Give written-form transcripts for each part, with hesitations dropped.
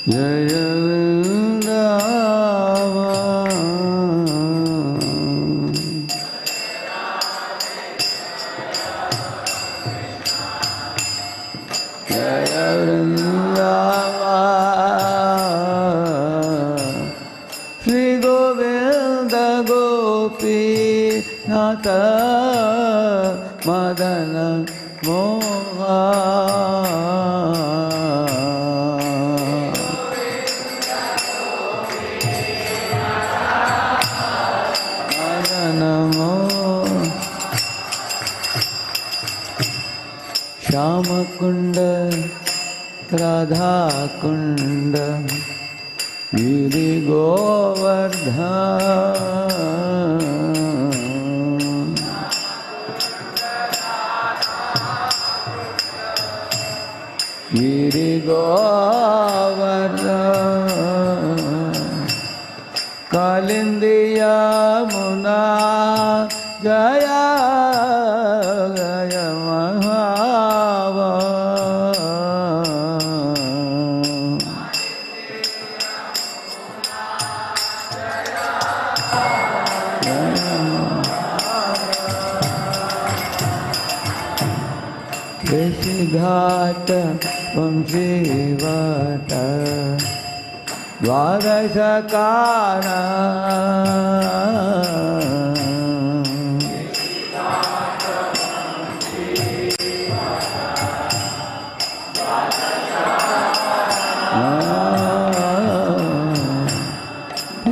Jaya Vrindavan. Jaya Vrindavan. Shri Govinda Gopi Nata Madana Shama Kunda Radha Kunda Giri Govardhan Giri Govardhan Kalindi Yamuna Jaya Jaya Mahava Krishi Ghata Vamsivata Dvadashakara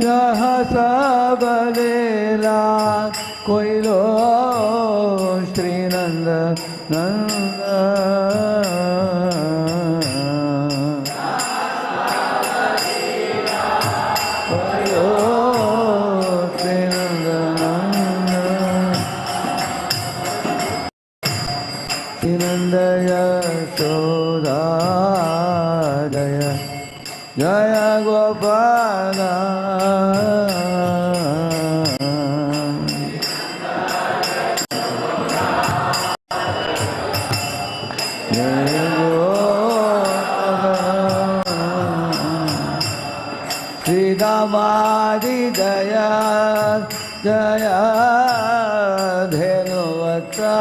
Yaha Sabalela Koilo Shri Nanda Nanda Jaya Gopala Jaya Gopala Sri Damadi Jaya Jaya Dhenuvata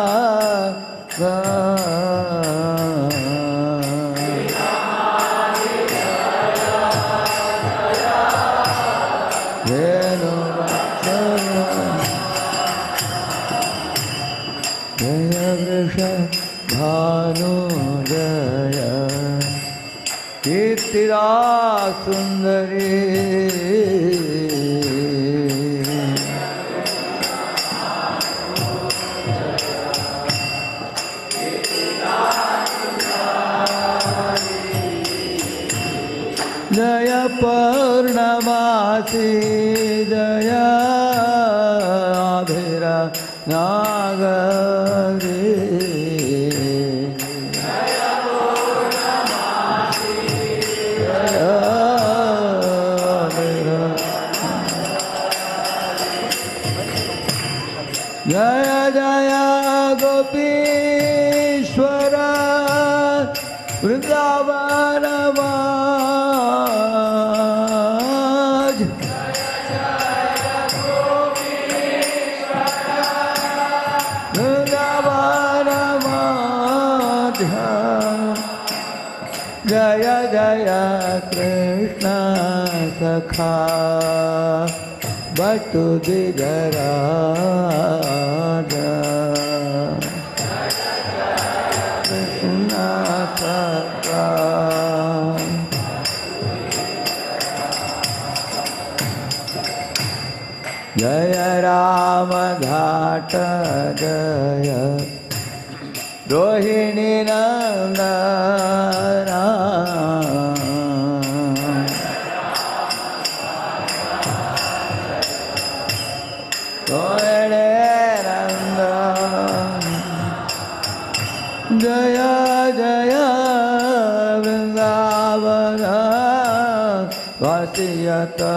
Bhanu Jaya Kirtira Sundari Jaya Purnamasi Jaya Abhira Nagari Jaya Jaya Gopishwara Vrindavanamaj Jaya Gopishwara Vrindavanamaj Jaya Jaya Krishna Sakha Bhattu Digaraja Krishna Sakha Jaya Rama Ghata Jaya Rohini Nandana Jaya Jaya Vrindavana Vasiyata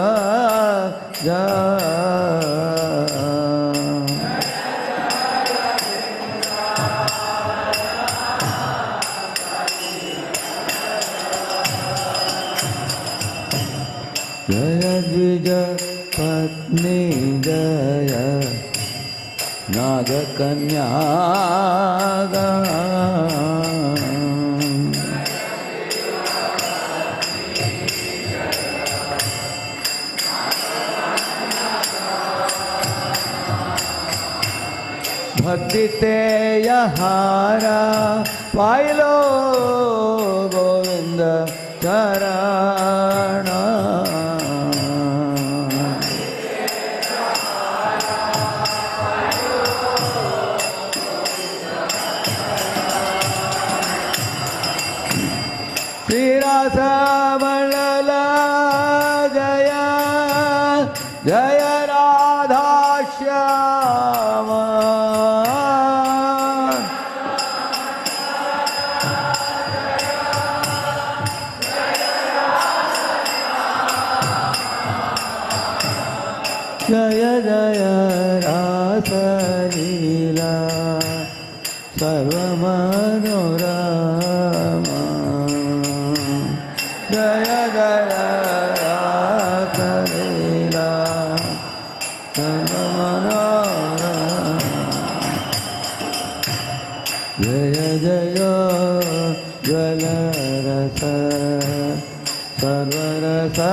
Jaya Dvija Patni Jaya Nagakanyaga Bhakti te yahara pailo Govinda charana Shri Rasa Mandala Jaya Jaya Radhashyam Jaya Jaya Rasa Leela Sarva Manorama Jaya Jaya Rasa Leela Sarva Manorama Jaya Jaya Jala Rasa Sarva Rasa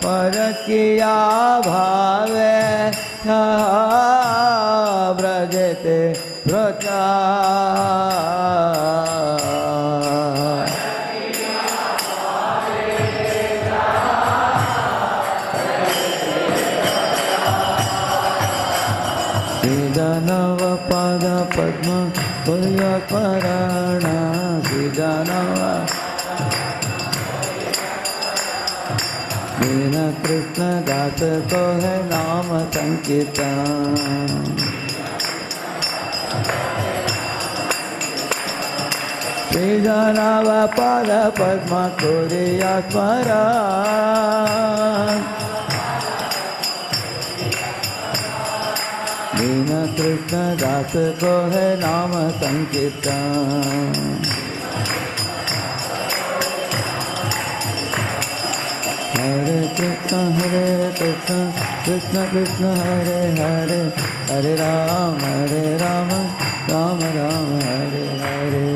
Parakiya bhave brajete prachar Sijanava pada padma Purya parana Sijanava Dina Krishna das ko hai naam sankirtan Sijanava pada padma Purya smaran Dina Krishna das ko hai naam sankirtan Hare Krishna Krishna Krishna Hare Hare Hare Rama Rama Rama Hare Hare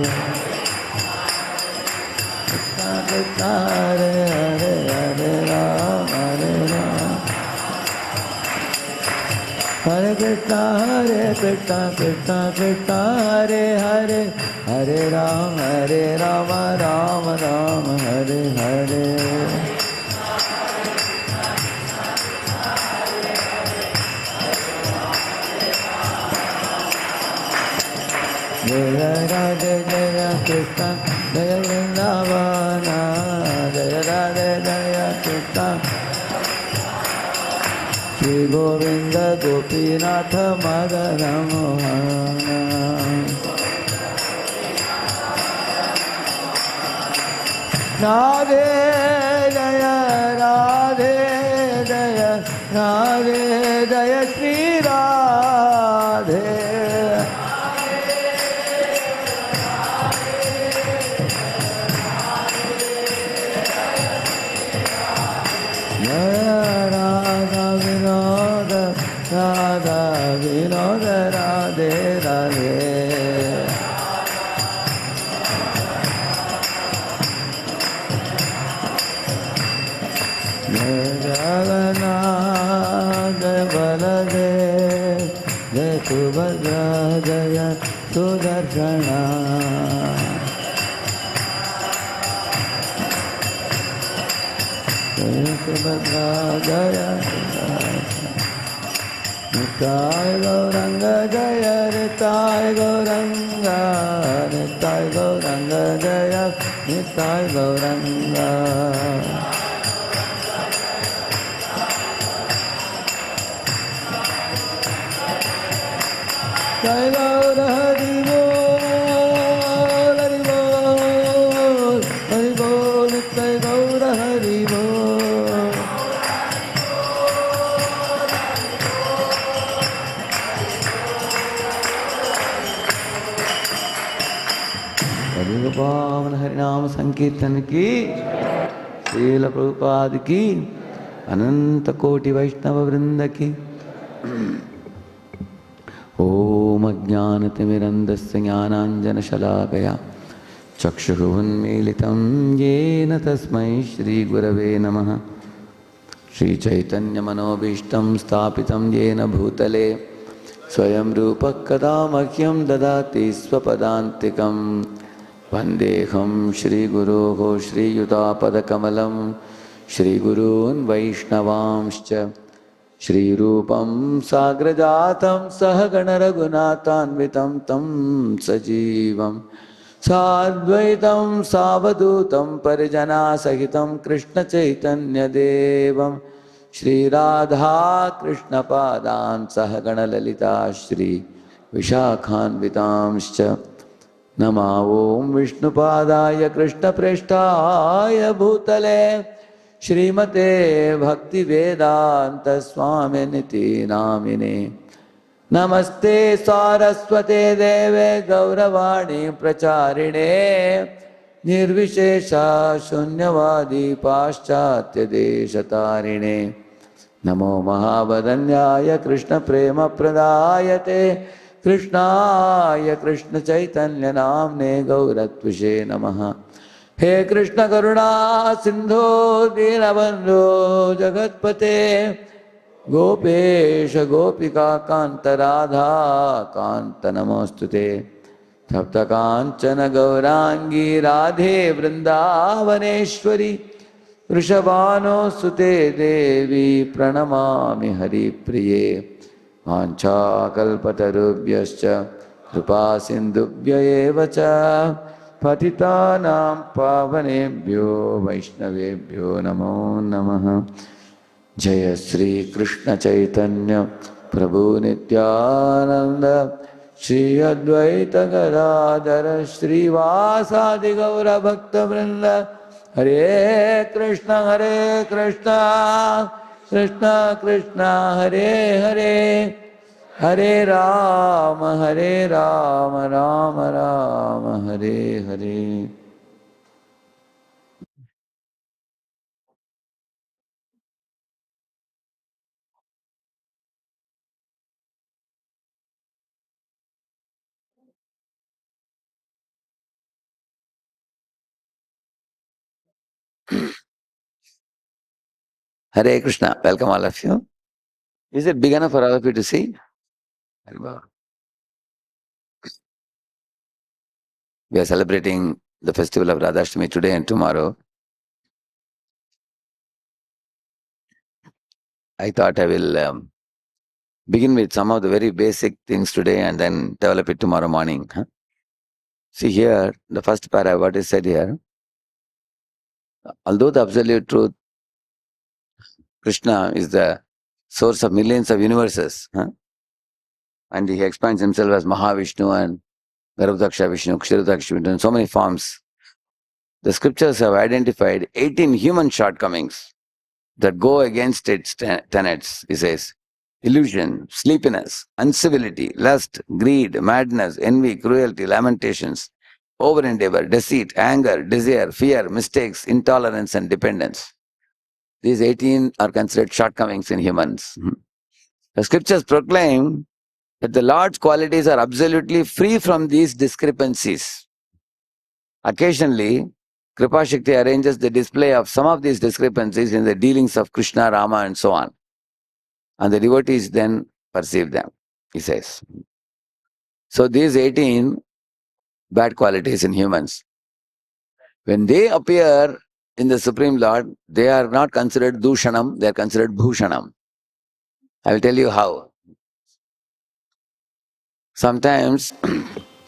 Krishna Krishna Hare Hare Hare Rama Hare Krishna Krishna Krishna Hare Hare Hare Rama Rama Rama Hare Hare Jaya Radhe Jaya Krishna Jaya Vrindavana Jaya Radhe Jaya Krishna Shri Govinda Gopinatha Madana Mohana Radhe Jaya Radhe Jaya Radhe Jaya Shri Radhe Radha Vinoda Radhe Radhe Jai Jagannath Jai Baladev Jai Subhadra Jaya Sudarshana Jai Subhadra Jaya Nitai Gauranga Jaya Nitai Gauranga Nitai Gauranga Jaya Nitai Gauranga Jai Gaur Hari Bol Hari Bol Hari Bol Nitai Gaur Hari Bol हरिनाम संकीर्तन की, श्रील प्रभुपाद की, अनंत कोटि वैष्णव वृंद की। ओम अज्ञानतिमिरन्धस्य ज्ञानाञ्जनशलाकया चक्षुरुन्मीलितं येन तस्मै श्रीगुरवे नमः। श्रीचैतन्यमनोभीष्टं स्थापितं येन भूतले स्वयं रूपः कदा मह्यं ददाति स्वपदान्तिकं। वन्देऽहं श्रीगुरोः श्रीयुतापदकमलं श्रीगुरून् वैष्णवांश्च श्रीरूपं साग्रजातं सहगणरघुनाथान्वितं तं सजीवं साद्वैतं सावधूतं परिजनासहितं कृष्णचैतन्यदेवं श्रीराधा कृष्णपादान् सहगणललिता श्रीविशाखान्वितांश्च नमो ॐ विष्णुपादाय कृष्णप्रेष्ठाय भूतले श्रीमते भक्तिवेदांत स्वामिनिति नामिने। नमस्ते सारस्वते देवे गौरवाणी प्रचारिणे निर्विशेषा शून्यवादी पाश्चात्य देशतारिणे। नमो महावदन्याय कृष्ण प्रेम प्रदायते कृष्णाय कृष्ण चैतन्य नाम्ने गौरत्विषे नमः। हे कृष्ण करुणा सिंधो दीनबंधो जगत्पते गोपेश गोपिका कांत राधा कांत नमोस्तुते। तप्त कांचन गौरांगी राधे वृंदावनेश्वरी वृषभानुसुते देवी प्रणमामि हरिप्रिये। वाञ्छाकल्पतरुभ्यश्च कृपा सिन्धुभ्य एव च पतितानां पावनेभ्यो वैष्णवेभ्यो नमो नमः। जय श्री कृष्ण चैतन्य प्रभु नित्यानंद श्री अद्वैत गदाधर श्रीवासादि गौर भक्त वृंद। हरे Krishna Krishna Krishna Hare Hare Hare Ram Ram Ram Hare Hare. Hare Krishna, welcome all of you. Is it big enough for all of you to see? We are celebrating the festival of Radhashtami today and tomorrow. I thought I will begin with some of the very basic things today and then develop it tomorrow morning. See here, the first para, what is said here. Although the absolute truth, Krishna is the source of millions of universes, and he expands himself as Mahavishnu and Garbhodaksha Vishnu, Kshirodaksha Vishnu, in so many forms. The scriptures have identified 18 human shortcomings that go against its tenets, he says. Illusion, sleepiness, uncivility, lust, greed, madness, envy, cruelty, lamentations, over-endeavor, deceit, anger, desire, fear, mistakes, intolerance, and dependence. These 18 are considered shortcomings in humans. The scriptures proclaim that the Lord's qualities are absolutely free from these discrepancies. Occasionally, Kripa Shakti arranges the display of some of these discrepancies in the dealings of Krishna, Rama, and so on. And the devotees then perceive them, he says. So these 18 bad qualities in humans, when they appear in the Supreme Lord, they are not considered Dushanam, they are considered Bhushanam. I will tell you how. Sometimes,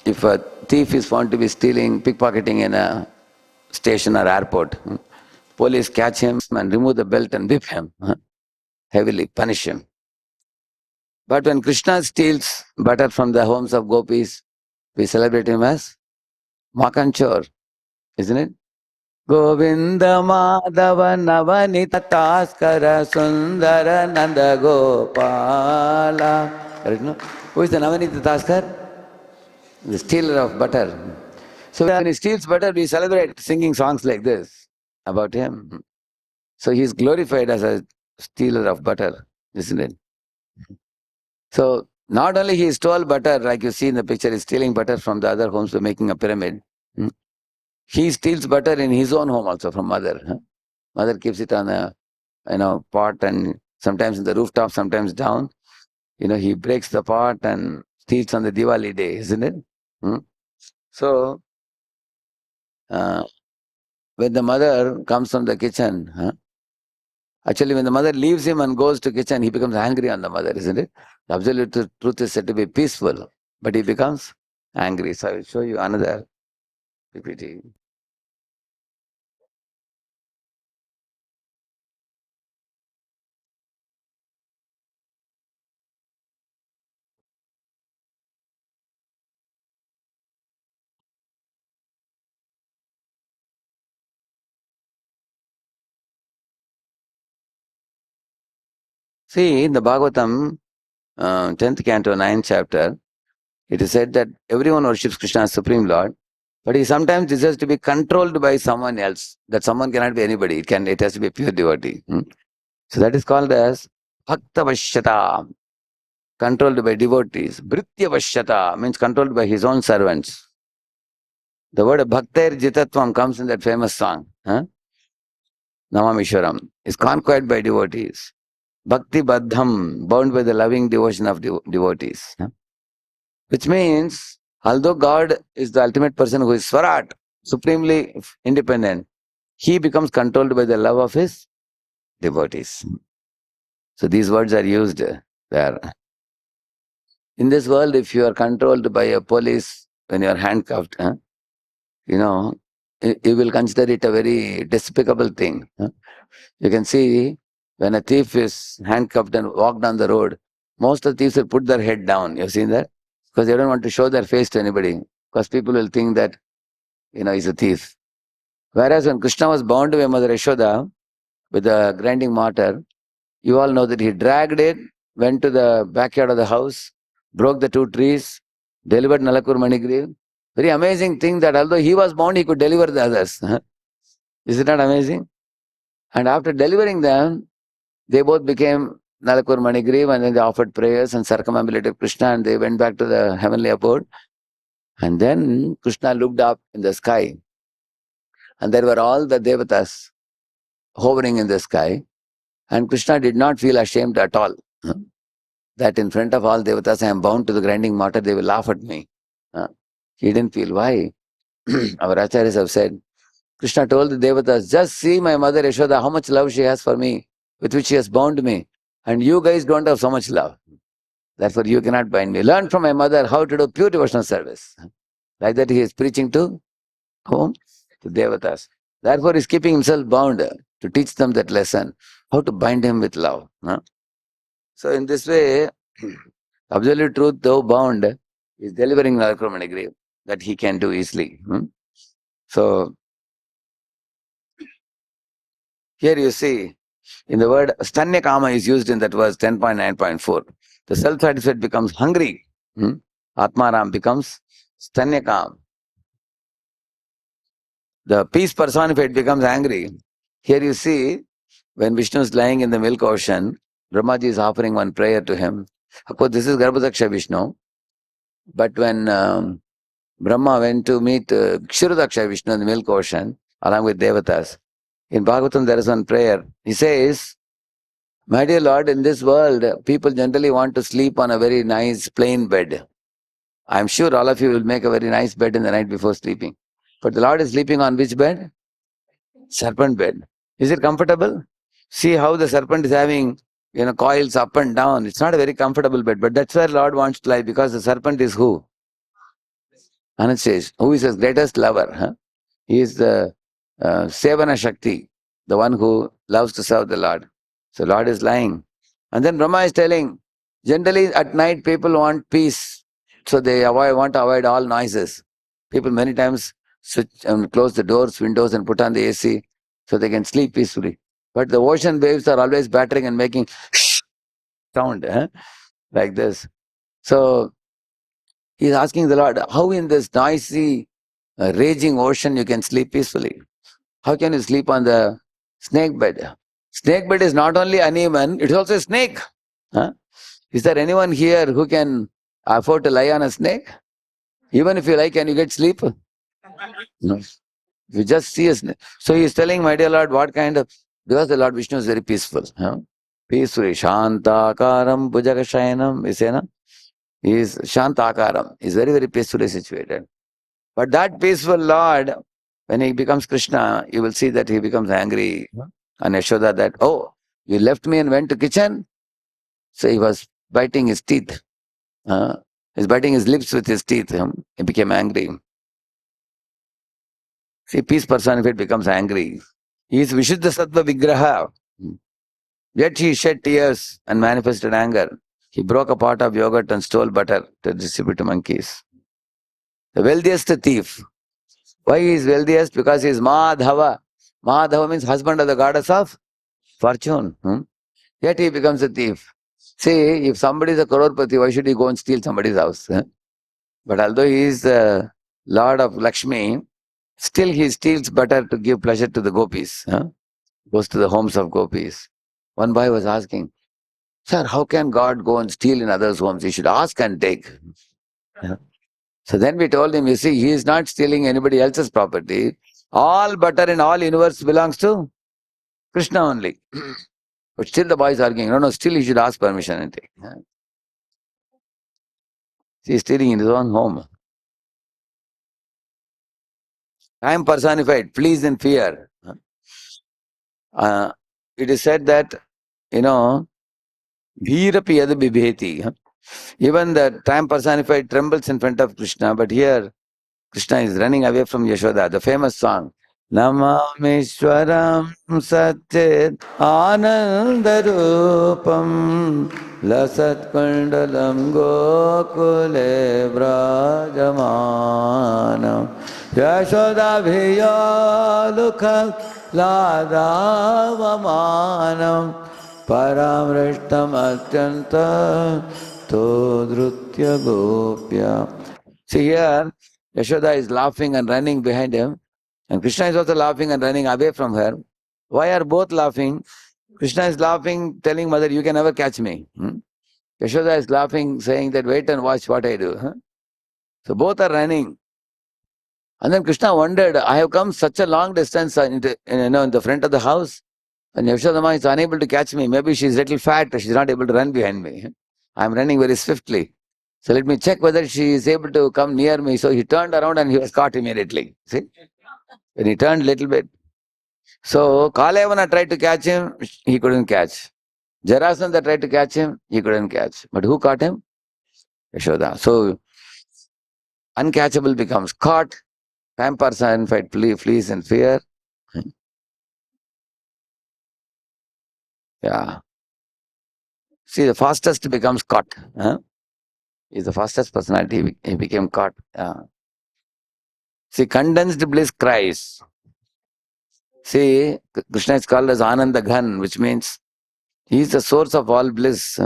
if a thief is found to be stealing, pickpocketing in a station or airport, police catch him and remove the belt and whip him heavily, punish him. But when Krishna steals butter from the homes of gopis, we celebrate him as Makanchor, isn't it? Govinda Madhava Navanita Taskara Sundara Nanda Gopala. Who is the Navanita Taskar? The stealer of butter. So when he steals butter, we celebrate singing songs like this about him. So he's glorified as a stealer of butter, isn't it? So not only he stole butter, like you see in the picture, he's stealing butter from the other homes for making a pyramid. He steals butter in his own home also from mother. Mother keeps it on a pot, and sometimes in the rooftop, sometimes down. He breaks the pot and steals on the Diwali day, isn't it? Hmm? So uh, when the mother comes from the kitchen, actually when the mother leaves him and goes to kitchen, he becomes angry on the mother, isn't it? The absolute truth is said to be peaceful, but he becomes angry. So I will show you another PPT. See, in the Bhagavatam, 10th canto, 9th chapter, it is said that everyone worships Krishna as Supreme Lord, but he sometimes deserves to be controlled by someone else. That someone cannot be anybody. It has to be a pure devotee. So that is called as Bhakta Vashyata, controlled by devotees. Bhritya Vashyata means controlled by his own servants. The word Bhaktair Jitatvam comes in that famous song, Namamishwaram, is conquered by devotees. Bhakti Baddham, bound by the loving devotion of devotees. Which means, although God is the ultimate person who is Swarat, supremely independent, he becomes controlled by the love of his devotees. So these words are used there. In this world, if you are controlled by a police when you are handcuffed, you know, you will consider it a very despicable thing. You can see when a thief is handcuffed and walk down the road, most of the thieves will put their head down. You've seen that? Because they don't want to show their face to anybody. Because people will think that, he's a thief. Whereas when Krishna was bound by Mother Yashoda with a grinding mortar, you all know that he dragged it, went to the backyard of the house, broke the two trees, delivered Nalakur Manigriv. Very amazing thing that although he was bound, he could deliver the others. Is it not amazing? And after delivering them, they both became Nalakur Manigriv, and then they offered prayers and circumambulated Krishna, and they went back to the heavenly abode. And then Krishna looked up in the sky, and there were all the devatas hovering in the sky. And Krishna did not feel ashamed at all. That in front of all devatas, I am bound to the grinding mortar, they will laugh at me. He didn't feel. Why? Our acharyas have said, Krishna told the devatas, just see my mother Yashoda, how much love she has for me, with which she has bound me. And you guys don't have so much love. Therefore, you cannot bind me. Learn from my mother how to do pure devotional service. Like that, he is preaching to whom? To devatas. Therefore, he is keeping himself bound to teach them that lesson, how to bind him with love. So, in this way, absolute truth, though bound, is delivering Nalakromani grave that he can do easily. So, here you see, in the word stanya kama is used in that verse 10.9.4. The self-satisfied becomes hungry. Atmaram becomes stanya kam. The peace personified becomes angry. Here you see, when Vishnu is lying in the milk ocean, Brahmaji is offering one prayer to him. Of course, this is Garbhodaksha Vishnu. But when Brahma went to meet Kshirodaksha Vishnu in the milk ocean, along with Devatas, in Bhagavatam there is one prayer. He says, my dear Lord, in this world, people generally want to sleep on a very nice plain bed. I'm sure all of you will make a very nice bed in the night before sleeping. But the Lord is sleeping on which bed? Serpent bed. Is it comfortable? See how the serpent is having, coils up and down. It's not a very comfortable bed, but that's where Lord wants to lie, because the serpent is who? Anand says, who is his greatest lover? He is the Sevana Shakti, the one who loves to serve the Lord. So Lord is lying. And then Brahma is telling, generally at night people want peace. So they want to avoid all noises. People many times switch and close the doors, windows, and put on the AC so they can sleep peacefully. But the ocean waves are always battering and making sound like this. So he's asking the Lord, how in this noisy a raging ocean, you can sleep peacefully. How can you sleep on the snake bed? Snake bed is not only uneven, it is also a snake. Huh? Is there anyone here who can afford to lie on a snake? Even if you like, can you get sleep? No. You just see a snake. So he is telling, my dear Lord, what kind of, because the Lord Vishnu is very peaceful. Huh? Peacefully. Shantakaram Bhujagashayanam. You say, no? He is Shantakaram. He is very, very peacefully situated. But that peaceful Lord, when he becomes Krishna, you will see that he becomes angry. And Yashoda that, oh, you left me and went to kitchen? So he was biting his teeth. He's biting his lips with his teeth. He became angry. See, peace personified becomes angry. He is Vishuddha Sattva Vigraha. Yet he shed tears and manifested anger. He broke a pot of yogurt and stole butter to distribute to monkeys. The wealthiest thief. Why he is wealthiest? Because he is Madhava. Madhava means husband of the goddess of fortune. Yet he becomes a thief. See, if somebody is a crorepati, why should he go and steal somebody's house? But although he is the Lord of Lakshmi, still he steals butter to give pleasure to the gopis. Goes to the homes of gopis. One boy was asking, Sir, how can God go and steal in others' homes? He should ask and take. So then we told him, you see, he is not stealing anybody else's property. All butter in all universe belongs to Krishna only. But still the boy is arguing, no, still he should ask permission and take. He is stealing in his own home. I am personified, please and fear. It is said that, Bhirapi yad bibheti. Even the time personified trembles in front of Krishna, but here Krishna is running away from Yashoda, the famous song. Namamishwaram Satyet Anandarupam Lasat Kundalam Gokule Brajamanam Yashoda Bhiyalukha Ladavamanam Paramrishtam Atyanta Todrutya Gopya. See here, Yashoda is laughing and running behind him. And Krishna is also laughing and running away from her. Why are both laughing? Krishna is laughing, telling mother, you can never catch me. Yashoda is laughing, saying that wait and watch what I do. So both are running. And then Krishna wondered, I have come such a long distance in the front of the house. And Yashodama is unable to catch me. Maybe she is little fat, she is not able to run behind me. I am running very swiftly. So let me check whether she is able to come near me. So he turned around and he was caught immediately. See? When he turned a little bit. So Kalayavana tried to catch him, he couldn't catch. Jarasandha tried to catch him, he couldn't catch. But who caught him? Yashoda. So uncatchable becomes caught, time personified flees in fear. Yeah. See, the fastest becomes caught. He's the fastest personality, he became caught. See, condensed bliss cries. See, Krishna is called as Ananda Ghan, which means he is the source of all bliss.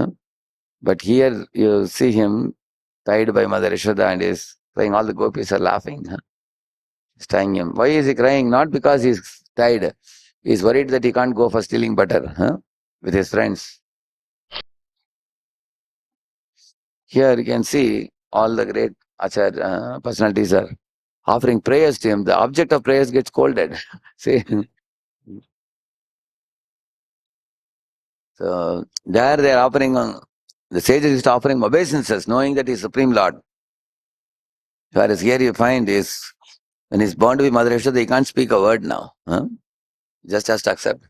But here you see him tied by Mother Yashoda and is crying. All the gopis are laughing. He's tying him. Why is he crying? Not because he's tied. He's worried that he can't go for stealing butter with his friends. Here you can see all the great Acharya personalities are offering prayers to him. The object of prayers gets scolded. See? So there they are offering, the sages is offering obeisances, knowing that he is Supreme Lord. Whereas here you find is, when he's born to be Mother Yashoda, he can't speak a word now. Just has to accept.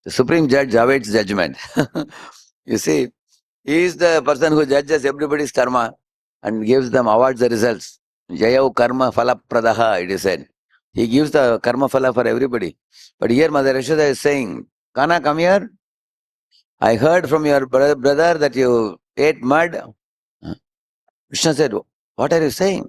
The Supreme Judge awaits judgment. You see, he is the person who judges everybody's karma and gives them awards the results. Jayav karma phala pradaha, it is said. He gives the karma phala for everybody. But here Mother Yashoda is saying, Kana, come here. I heard from your brother that you ate mud. Krishna said, what are you saying?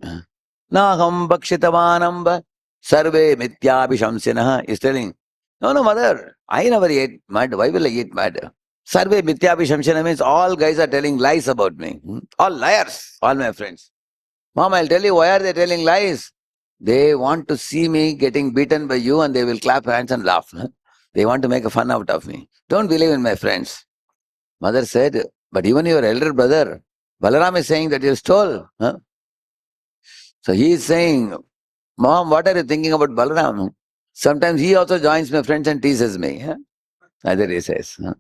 Naham bhakshitavanamba sarve mityabhishamsinaha. He's telling, no, mother, I never ate mud. Why will I eat mud? Sarve mityabhishamsina means all guys are telling lies about me. All liars, all my friends. Mom, I'll tell you, why are they telling lies? They want to see me getting beaten by you and they will clap hands and laugh. Huh? They want to make a fun out of me. Don't believe in my friends. Mother said, but even your elder brother, Balaram is saying that you stole. Huh? So he is saying, Mom, what are you thinking about Balaram? Sometimes he also joins my friends and teases me. Huh? Either he says. Huh?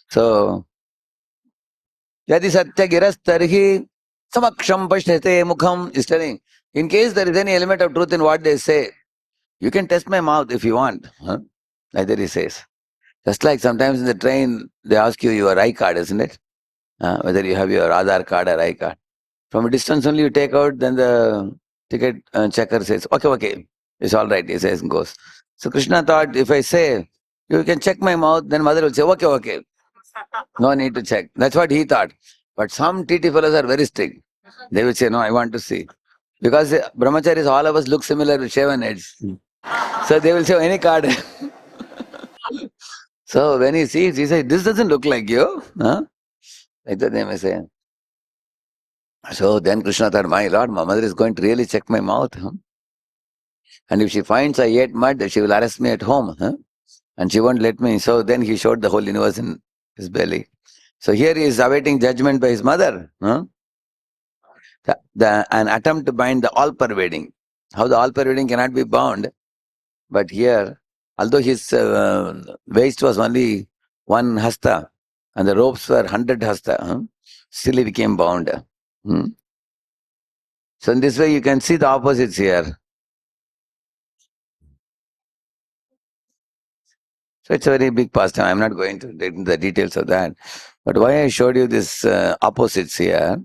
So, Yadi Satya Girastarhi Samaksham Pashnate Mukham is telling, in case there is any element of truth in what they say, you can test my mouth if you want. Huh? Either he says. Just like sometimes in the train, they ask you your I card, isn't it? Whether you have your Aadhaar card or I card. From a distance only you take out, then the ticket checker says, okay, okay, it's all right, he says and goes. So Krishna thought, if I say, you can check my mouth, then mother will say, okay, okay, no need to check. That's what he thought. But some TT fellows are very strict. They will say, no, I want to see. Because brahmacharis, all of us look similar with shaven heads. So they will say, any card. So when he sees, he says, this doesn't look like you. Huh? Like that they may say. So then Krishna thought, my Lord, my mother is going to really check my mouth. Huh? And if she finds I ate mud, she will arrest me at home. Huh? And she won't let me. So then he showed the whole universe in his belly. So here he is awaiting judgment by his mother. Huh? An attempt to bind the all-pervading. How the all-pervading cannot be bound. But here, although his waist was only one hasta, and the ropes were 100 hasta, still he became bound. Hmm? So in this way, you can see the opposites here. So it's a very big pastime. I'm not going to get into the details of that. But why I showed you this opposites here,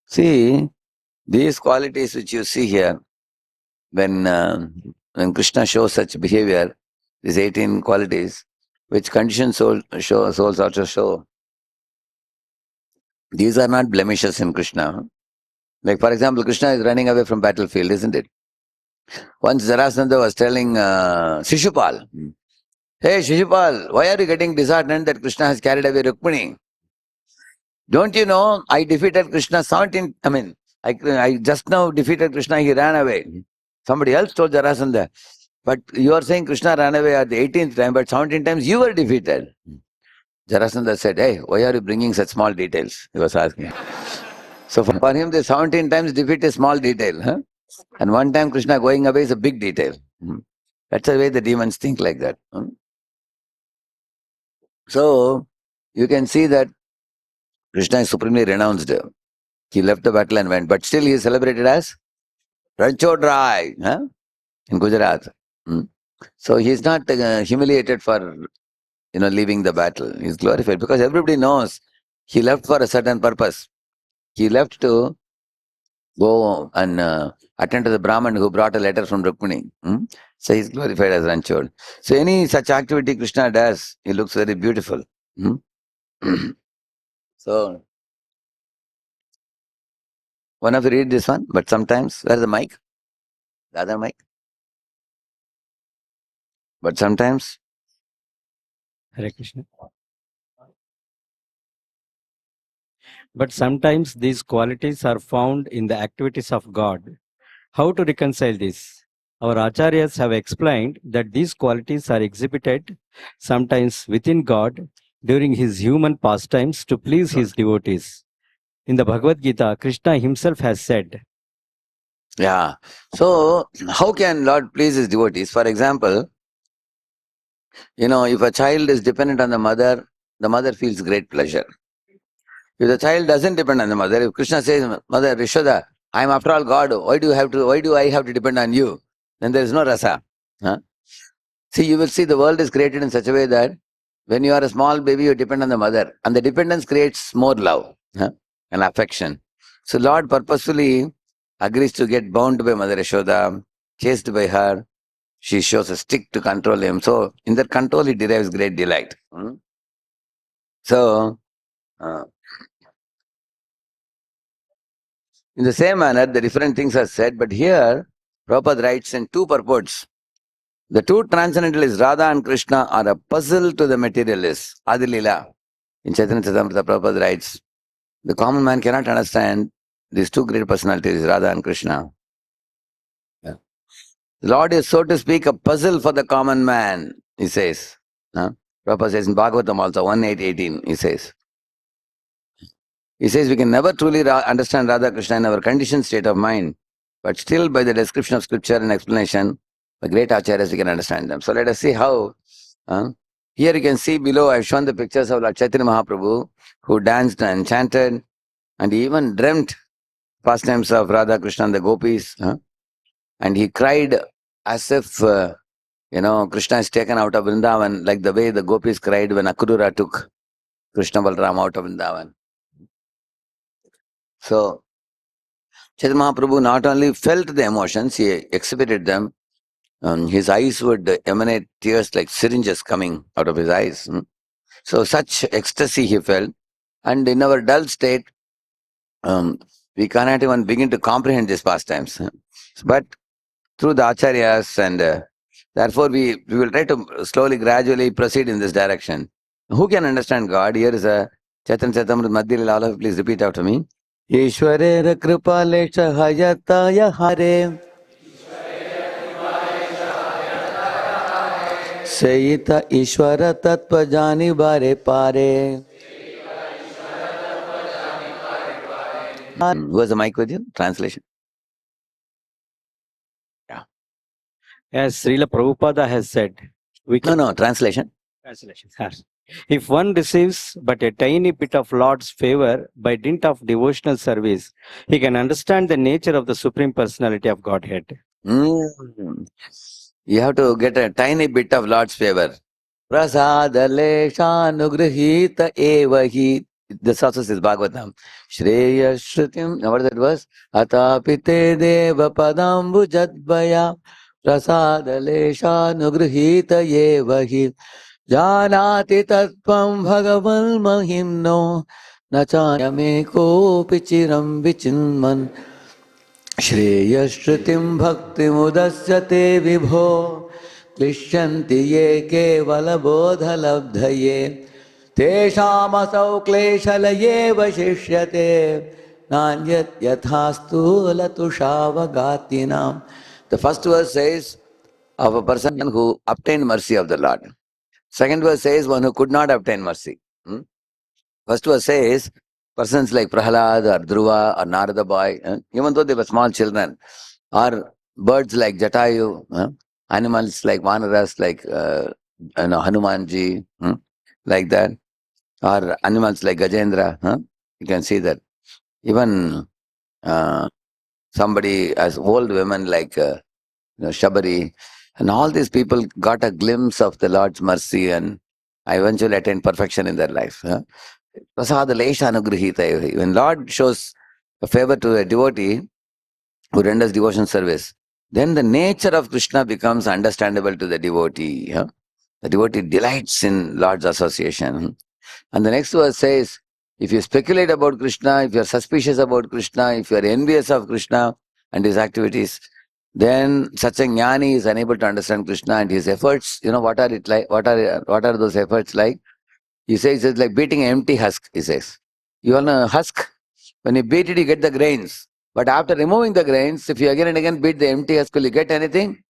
see, these qualities which you see here, when Krishna shows such behavior, these 18 qualities, which conditioned souls also show, these are not blemishes in Krishna. Like for example, Krishna is running away from battlefield, isn't it? Once Jarasandha was telling Shishupal, hey Shishupal, why are you getting disheartened that Krishna has carried away Rukmini? Don't you know, I defeated Krishna 17, I just now defeated Krishna, he ran away. Somebody else told Jarasandha, but you are saying Krishna ran away at the 18th time, but 17 times you were defeated. Jarasandha said, hey, why are you bringing such small details? He was asking. So for him, the 17 times defeat is small detail. Huh? And one time Krishna going away is a big detail. That's the way the demons think like that. So you can see that Krishna is supremely renounced. He left the battle and went, but still he is celebrated as Ranchodrai in Gujarat. So he is not humiliated for leaving the battle. He is glorified because everybody knows he left for a certain purpose. He left to go and attend to the Brahman who brought a letter from Rukmini. So he's glorified as Ranchod. So any such activity Krishna does, he looks very beautiful. So one of you read this one, but sometimes, where's the mic? The other mic? But sometimes, Hare Krishna. But sometimes these qualities are found in the activities of God. How to reconcile this? Our acharyas have explained that these qualities are exhibited sometimes within God during his human pastimes to please his devotees. In the Bhagavad Gita, Krishna himself has said, yeah. So how can Lord please his devotees? For example, if a child is dependent on the mother feels great pleasure. If the child doesn't depend on the mother, if Krishna says, Mother Rishoda, I am after all God, why do I have to depend on you? Then there is no rasa. Huh? See, you will see the world is created in such a way that when you are a small baby, you depend on the mother. And the dependence creates more love and affection. So Lord purposefully agrees to get bound by Mother Yashoda, chased by her. She shows a stick to control him. So in that control, he derives great delight. So, in the same manner, the different things are said, but here, Prabhupada writes in two purports. The two transcendentalists, Radha and Krishna, are a puzzle to the materialists. Adilila. In Chaitanya Charitamrita, Prabhupada writes, The common man cannot understand these two great personalities, Radha and Krishna. Yeah. The Lord is, so to speak, a puzzle for the common man, he says. Prabhupada says in Bhagavatam also, 1.8.18, he says. He says we can never truly understand Radha Krishna in our conditioned state of mind, but still by the description of scripture and explanation, the great acharyas, we can understand them. So let us see how. Here you can see below, I've shown the pictures of Lord Chaitanya Mahaprabhu, who danced and chanted, and he even dreamt pastimes of Radha Krishna and the gopis. And he cried as if, Krishna is taken out of Vrindavan, like the way the gopis cried when Akrura took Krishna Balram out of Vrindavan. So, Chaitanya Mahaprabhu not only felt the emotions, he exhibited them. His eyes would emanate tears like syringes coming out of his eyes. So, such ecstasy he felt. And in our dull state, we cannot even begin to comprehend these pastimes. But through the acharyas, and therefore we will try to slowly, gradually proceed in this direction. Who can understand God? Here is a Chaitanya Charitamrita Madhya. All of you please repeat after me. Ishwarera kripalesha hayataya hare Seyita Ishwara Tattva Jani Bare Pare. Who has the mic with you? Translation. Yeah. As Srila Prabhupada has said, No, translation. Translation. If one receives but a tiny bit of Lord's favor by dint of devotional service, he can understand the nature of the Supreme Personality of Godhead. You have to get a tiny bit of Lord's favor. Prasadaleshanugrihita evahi. This also says Bhagavatam. Shreya Shrutim. What that was? Atapite deva padambu jadvaya. Prasadaleshanugrihita evahi. Janati tatvam bhagavan mahimno. Nachayame kopi chiram vichinman. Shreyashrutim bhakti mudasyate vibho Klishyanti ye kevala bodha labdhaye Teshamasau kleshalaye vashishyate Nanyat yathastu latushavagatinam. The first verse says of a person who obtained mercy of the Lord. Second verse says one who could not obtain mercy. First verse says persons like Prahalad or Dhruva or Narada boy, even though they were small children, or birds like Jatayu, animals like Vanaras, like Hanumanji, like that, or animals like Gajendra. You can see that. Even somebody as old women like Shabari, and all these people got a glimpse of the Lord's mercy and eventually attained perfection in their life. When Lord shows a favor to a devotee who renders devotion service, then the nature of Krishna becomes understandable to the devotee. The devotee delights in Lord's association. And the next verse says, if you speculate about Krishna, if you are suspicious about Krishna, if you are envious of Krishna and his activities, then such a jnani is unable to understand Krishna and his efforts. What are it like? What are those efforts like? He says it's like beating an empty husk, he says. You want a husk? When you beat it, you get the grains. But after removing the grains, if you again and again beat the empty husk, will you get anything?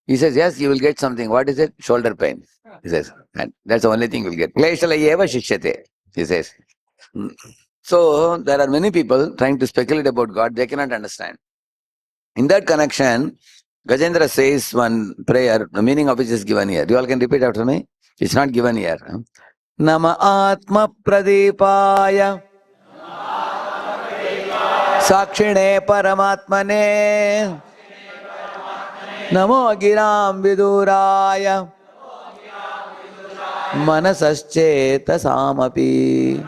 He says, yes, you will get something. What is it? Shoulder pain. He says, and that's the only thing you will get. Kleshalayeva shishyate, he says. So, there are many people trying to speculate about God, they cannot understand. In that connection, Gajendra says one prayer, the meaning of which is given here. You all can repeat after me. It's not given here. Nama Atma Pradipaya Sakshine Paramatmane Namo Giram Viduraya Manasascheta Samapi.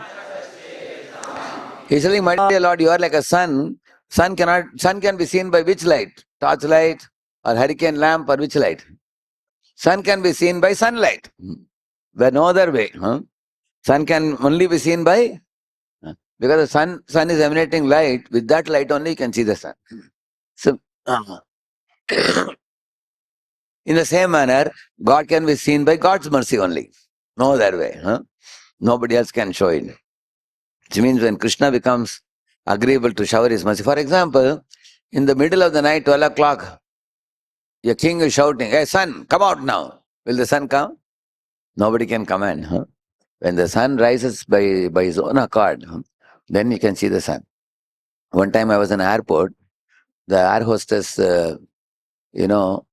He's telling, my dear Lord, you are like a sun. Sun can be seen by which light? Torch light or hurricane lamp or which light? Sun can be seen by sunlight. Where no other way. Sun can only be seen by, because the sun is emanating light. With that light only you can see the sun. So, in the same manner, God can be seen by God's mercy only. No other way. Nobody else can show it. which means when Krishna becomes agreeable to shower his mercy. For example, in the middle of the night, 12 o'clock, your king is shouting, "Hey, sun, come out now." Will the sun come? Nobody can command. Huh? When the sun rises by his own accord, then you can see the sun. One time I was in an airport, the air hostess, you know,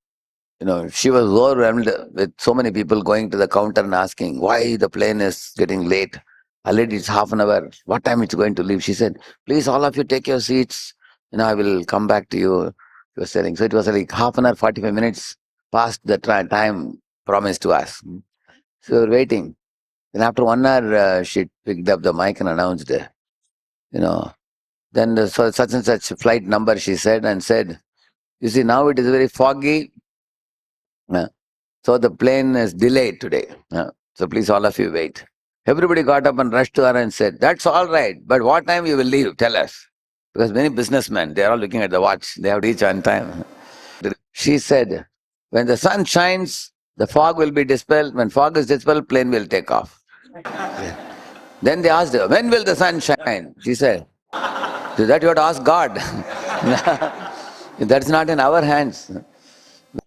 she was overwhelmed with so many people going to the counter and asking why the plane is getting late. Already it's half an hour. What time it's going to leave? She said, "Please, all of you take your seats. I will come back to you." She was telling. So it was like half an hour, 45 minutes past the time promised to us. So we were waiting. Then after 1 hour, she picked up the mic and announced, then such and such flight number, she said, and said, "You see, now it is very foggy. So the plane is delayed today. So please, all of you wait." Everybody got up and rushed to her and said, "That's all right, but what time you will leave? Tell us." Because many businessmen, they are all looking at the watch. They have to reach on time. She said, "When the sun shines, the fog will be dispelled. When fog is dispelled, plane will take off." Then they asked her, "When will the sun shine?" She said, "To that you have to ask God." That's not in our hands.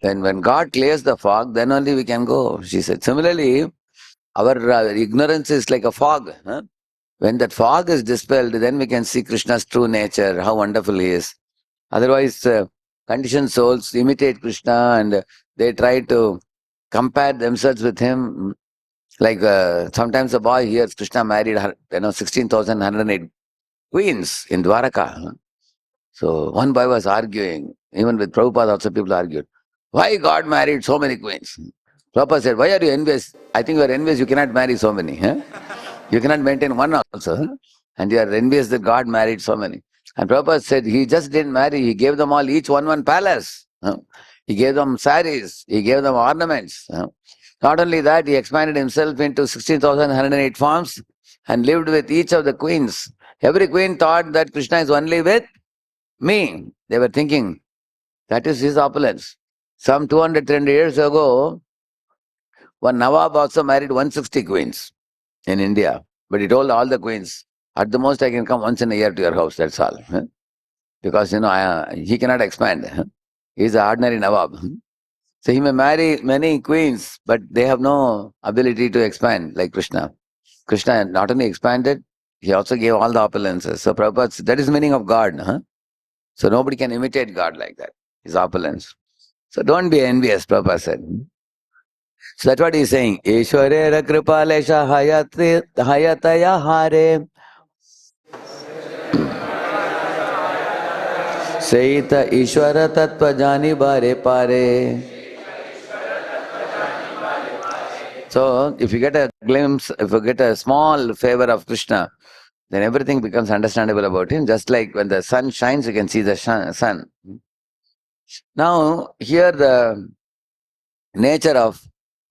When God clears the fog, then only we can go, she said. Similarly, our ignorance is like a fog. When that fog is dispelled, then we can see Krishna's true nature, how wonderful he is. Otherwise, conditioned souls imitate Krishna and they try to compare themselves with him. Like sometimes a boy hears Krishna married 16,108 queens in Dwaraka. So one boy was arguing, even with Prabhupada also people argued, why God married so many queens? Prabhupada said, why are you envious? I think you are envious, you cannot marry so many. You cannot maintain one also. And you are envious that God married so many. And Prabhupada said, he just didn't marry, he gave them all, each one palace. He gave them saris, he gave them ornaments. Not only that, he expanded himself into 16,108 forms and lived with each of the queens. Every queen thought that Krishna is only with me. They were thinking, that is his opulence. Some 200, 300 years ago, one Nawab also married 160 queens in India. But he told all the queens, at the most I can come once in a year to your house, that's all. Because, he cannot expand. He is an ordinary Nawab. So he may marry many queens, but they have no ability to expand like Krishna. Krishna not only expanded, he also gave all the opulences. So Prabhupada, that is the meaning of God. So nobody can imitate God like that, his opulence. So don't be envious, Prabhupada said. So that's what he's saying. Ishwarera kripalesha hayataya hare. Seita Ishwara tattva jani bare pare. So if you get a glimpse, if you get a small favor of Krishna, then everything becomes understandable about him. Just like when the sun shines, you can see the sun. Now, here the nature of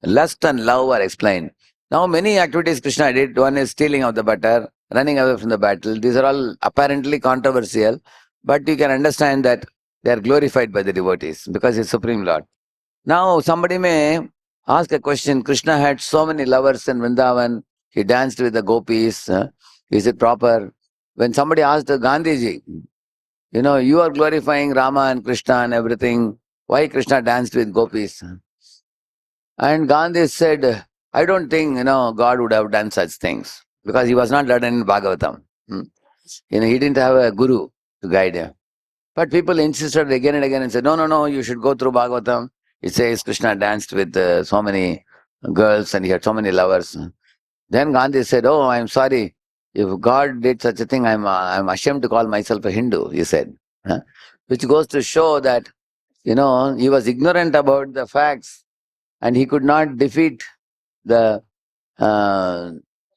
lust and love are explained. Now, many activities Krishna did. One is stealing of the butter, running away from the battle. These are all apparently controversial, but you can understand that they are glorified by the devotees because he is Supreme Lord. Now, somebody may ask a question. Krishna had so many lovers in Vrindavan. He danced with the gopis. Is it proper? When somebody asked Gandhiji, you are glorifying Rama and Krishna and everything. Why Krishna danced with gopis? And Gandhi said, I don't think, God would have done such things because he was not learned in Bhagavatam. He didn't have a guru to guide him. But people insisted again and again and said, no, you should go through Bhagavatam. It says Krishna danced with so many girls and he had so many lovers. Then Gandhi said, oh, I'm sorry. If God did such a thing, I'm ashamed to call myself a Hindu, he said. Which goes to show that, he was ignorant about the facts and he could not defeat the,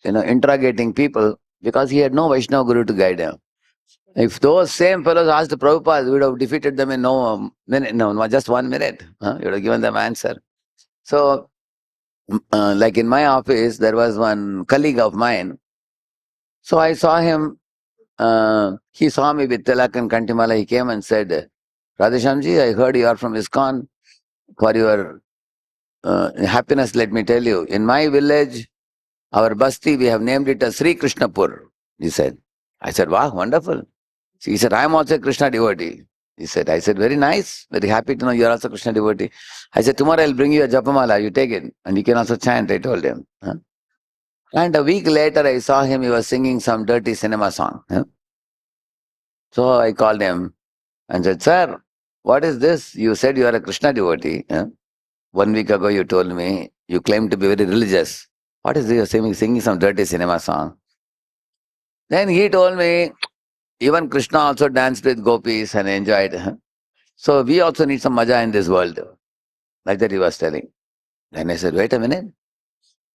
interrogating people because he had no Vaishnava guru to guide him. If those same fellows asked Prabhupada, we would have defeated them in no minute, just 1 minute. You would have given them answer. So, like in my office, there was one colleague of mine. So I saw him, he saw me with Tilak and Kantimala. He came and said, Radheshyamji, I heard you are from ISKCON. For your happiness, let me tell you, in my village, our basti, we have named it as Sri Krishnapur. he said. I said, wow, wonderful. He said, I am also a Krishna devotee. He said, I said, very nice, very happy to know you are also Krishna devotee. I said, tomorrow I'll bring you a japamala, you take it. And you can also chant, I told him. Huh? And a week later, I saw him, he was singing some dirty cinema song. Huh? So I called him and said, sir, what is this? You said you are a Krishna devotee. Huh? 1 week ago you told me you claim to be very religious. What is this? You're singing some dirty cinema song. Then he told me, even Krishna also danced with gopis and enjoyed. Huh? So we also need some maja in this world. Like that he was telling. Then I said, wait a minute.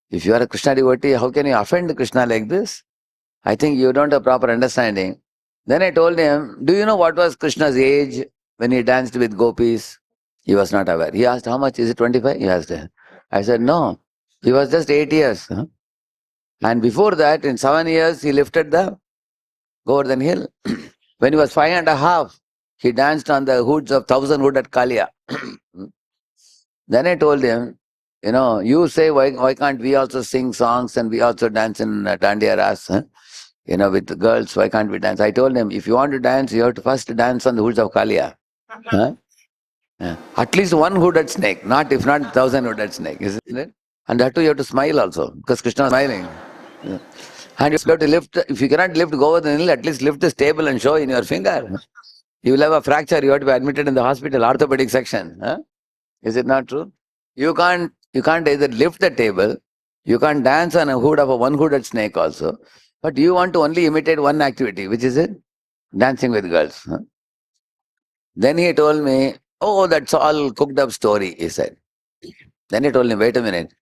If you are a Krishna devotee, how can you offend Krishna like this? I think you don't have proper understanding. Then I told him, do you know what was Krishna's age when he danced with gopis? He was not aware. He asked, how much? Is it 25? He asked. I said, no. He was just 8 years. Huh? And before that, in 7 years, he lifted the Govardhan hill. When he was 5.5, he danced on the hoods of 1,000 wood at Kalia. Then I told him, you know, you say, why can't we also sing songs and we also dance in Dandiya Ras? Huh? You know, with the girls, why can't we dance? I told him, if you want to dance, you have to first dance on the hoods of Kalia. Huh? At least one hooded snake, not if not 1,000 hooded snake, isn't it? And that too you have to smile also, because Krishna is smiling. Yeah. And if you have to lift, if you cannot lift Govardhan hill, at least lift the stable and show in your finger. You will have a fracture, you have to be admitted in the hospital, orthopedic section. Huh? Is it not true? You can't either lift the table, you can't dance on a hood of a one-hooded snake also, but you want to only imitate one activity, which is it? Dancing with girls. Huh? Then he told me, oh, that's all cooked up story, he said. Then he told me, wait a minute.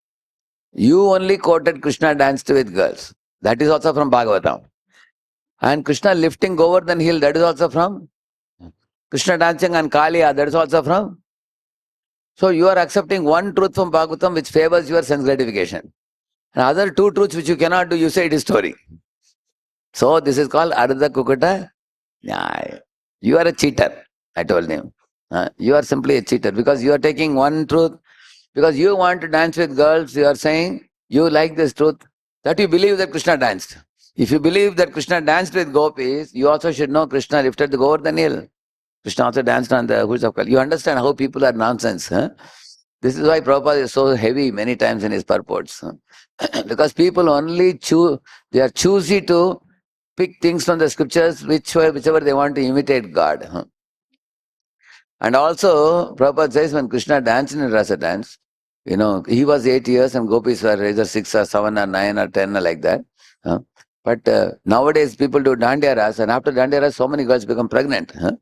You only quoted Krishna danced with girls. That is also from Bhagavatam. And Krishna lifting Govardhan hill, that is also from Krishna dancing on Kaliya, that is also from. So you are accepting one truth from Bhagavatam which favors your sense gratification. And other two truths which you cannot do, you say it is story. So this is called Ardha Kukata. Yeah. You are a cheater, I told him. You are simply a cheater because you are taking one truth. Because you want to dance with girls, you are saying you like this truth, that you believe that Krishna danced. If you believe that Krishna danced with gopis, you also should know Krishna lifted the Govardhan hill. Krishna also danced on the hoods of Kali. You understand how people are nonsense. Huh? This is why Prabhupada is so heavy many times in his purports. Huh? Because people only they are choosy to pick things from the scriptures whichever they want to imitate God. Huh? And also, Prabhupada says when Krishna danced in rasa dance, you know, he was 8 years and gopis were either 6 or 7 or 9 or 10 or like that. Huh? But nowadays people do Dandiya Ras, and after Dandiya Ras, so many girls become pregnant. Huh?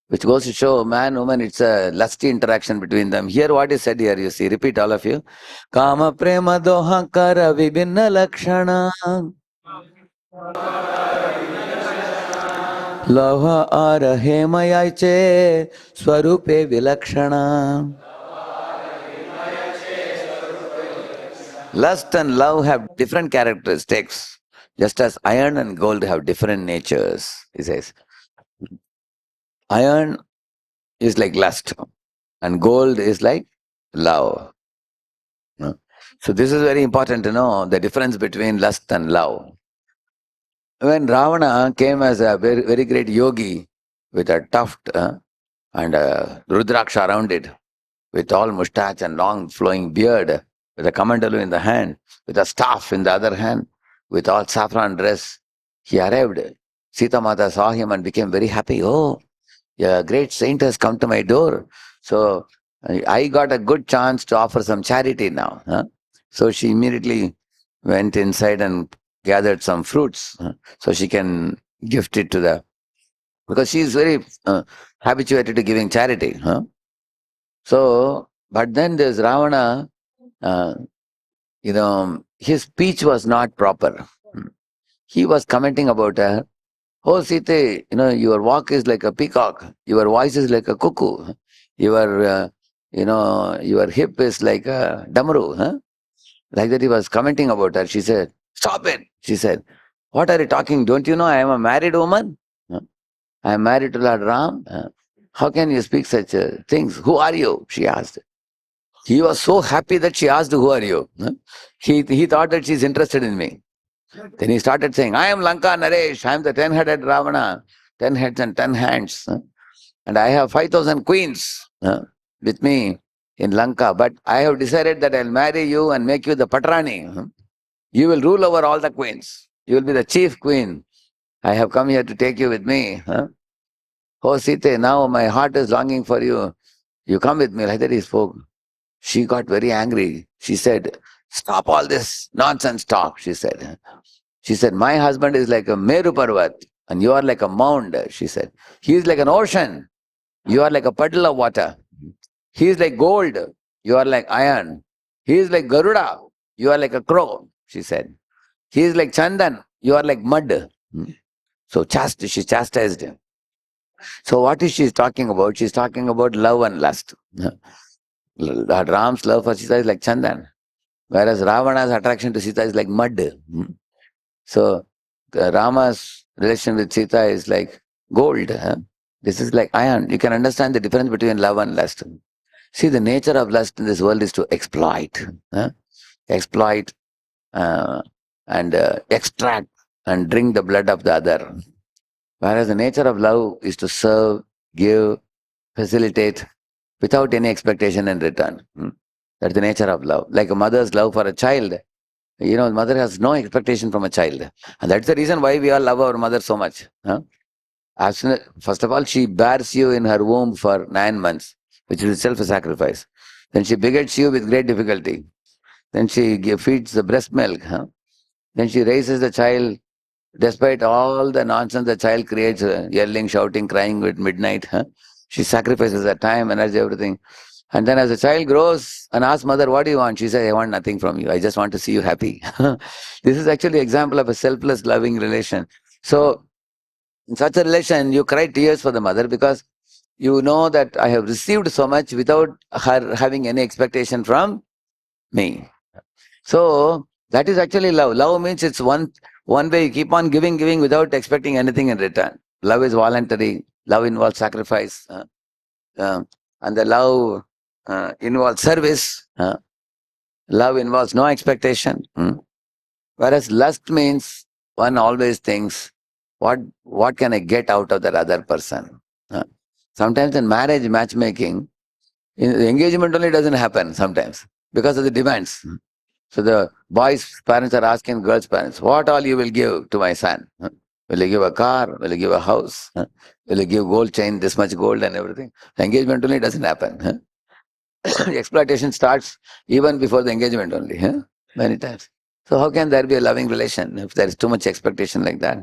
Which goes to show man, woman, it's a lusty interaction between them. Here what is said here, you see, repeat all of you. Kama prema dohankara vibhinna lakshana. Lava ara hemayaiche swarupe vilakshana. Lust and love have different characteristics, just as iron and gold have different natures, he says. Iron is like lust, and gold is like love. So this is very important to know the difference between lust and love. When Ravana came as a very, very great yogi with a tuft and a rudraksha around it, with all mustache and long flowing beard, with a kamandalu in the hand, with a staff in the other hand, with all saffron dress, he arrived. Sita Mata saw him and became very happy. Oh, a great saint has come to my door. So I got a good chance to offer some charity now. Huh? So she immediately went inside and gathered some fruits so she can gift it to the, because she is very habituated to giving charity. Huh? So, but then there's Ravana, his speech was not proper. He was commenting about her. Oh, Sita, your walk is like a peacock. Your voice is like a cuckoo. Your hip is like a damru. Huh? Like that he was commenting about her. She said, stop it. She said, what are you talking? Don't you know I am a married woman? Huh? I am married to Lord Ram. Huh? How can you speak such things? Who are you? She asked. He was so happy that she asked, who are you? Huh? He thought that she is interested in me. Then he started saying, I am Lanka Naresh, I am the 10-headed Ravana, 10 heads and 10 hands. And I have 5,000 queens with me in Lanka. But I have decided that I'll marry you and make you the Patrani. You will rule over all the queens. You will be the chief queen. I have come here to take you with me. Oh, Sita, now my heart is longing for you. You come with me. Like that he spoke. She got very angry. She said, stop all this nonsense talk, she said. She said, my husband is like a Meru Parvat and you are like a mound, she said. He is like an ocean. You are like a puddle of water. He is like gold. You are like iron. He is like Garuda. You are like a crow, she said. He is like Chandan. You are like mud. So she chastised him. So what is she talking about? She's talking about love and lust. Ram's love for Sita is like Chandan, whereas Ravana's attraction to Sita is like mud. So Rama's relation with Sita is like gold. This is like iron. You can understand the difference between love and lust. See, the nature of lust in this world is to exploit. Exploit and extract and drink the blood of the other. Whereas the nature of love is to serve, give, facilitate without any expectation in return. That's the nature of love. Like a mother's love for a child. Mother has no expectation from a child. And that's the reason why we all love our mother so much. First of all, she bears you in her womb for 9 months, which is itself a sacrifice. Then she begets you with great difficulty. Then she feeds the breast milk. Then she raises the child despite all the nonsense the child creates, yelling, shouting, crying at midnight. She sacrifices her time, energy, everything. And then as the child grows and asks mother, what do you want? She says, I want nothing from you. I just want to see you happy. This is actually an example of a selfless, loving relation. So in such a relation, you cry tears for the mother because you know that I have received so much without her having any expectation from me. So that is actually love. Love means it's one way you keep on giving without expecting anything in return. Love is voluntary. Love involves sacrifice. And the love involves service. Love involves no expectation. Whereas lust means one always thinks, what can I get out of that other person? Sometimes in marriage matchmaking, the engagement only doesn't happen sometimes because of the demands. So the boys' parents are asking girls' parents, what all you will give to my son? Will you give a car? Will you give a house? Will you give gold chain, this much gold and everything? The engagement only doesn't happen. Exploitation starts even before the engagement only, many times. So how can there be a loving relation if there is too much expectation like that?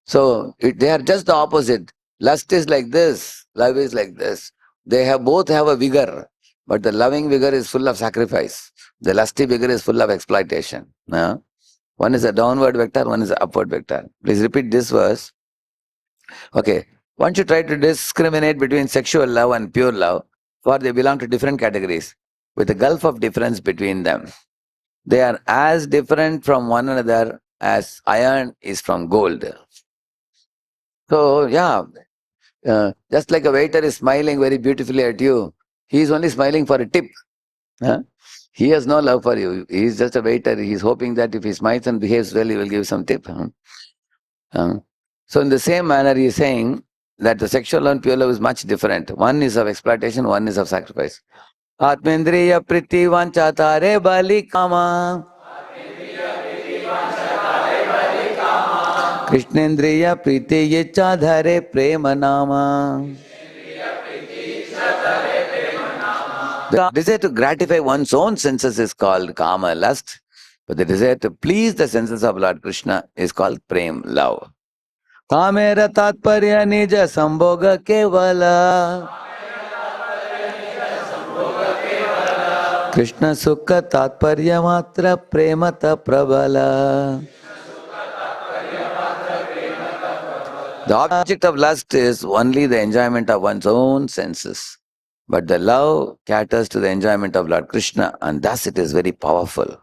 So they are just the opposite. Lust is like this, love is like this. Both have a vigor, but the loving vigor is full of sacrifice. The lusty vigor is full of exploitation. One is a downward vector, one is an upward vector. Please repeat this verse. Okay. One should try to discriminate between sexual love and pure love, for they belong to different categories, with a gulf of difference between them. They are as different from one another as iron is from gold. So, yeah, just like a waiter is smiling very beautifully at you, he is only smiling for a tip. He has no love for you. He is just a waiter. He is hoping that if he smiles and behaves well, he will give some tip. So in the same manner, he is saying that the sexual and pure love is much different. One is of exploitation, one is of sacrifice. Atmendriya priti vanchatare bali kama. Krishnendriya priti yechadhare prema nama. The desire to gratify one's own senses is called kama, lust. But the desire to please the senses of Lord Krishna is called prem, love. Kamera tatparya nija sambhoga kevala. Krishna sukha tatparya matra premata prabala. The object of lust is only the enjoyment of one's own senses. But the love caters to the enjoyment of Lord Krishna, and thus it is very powerful.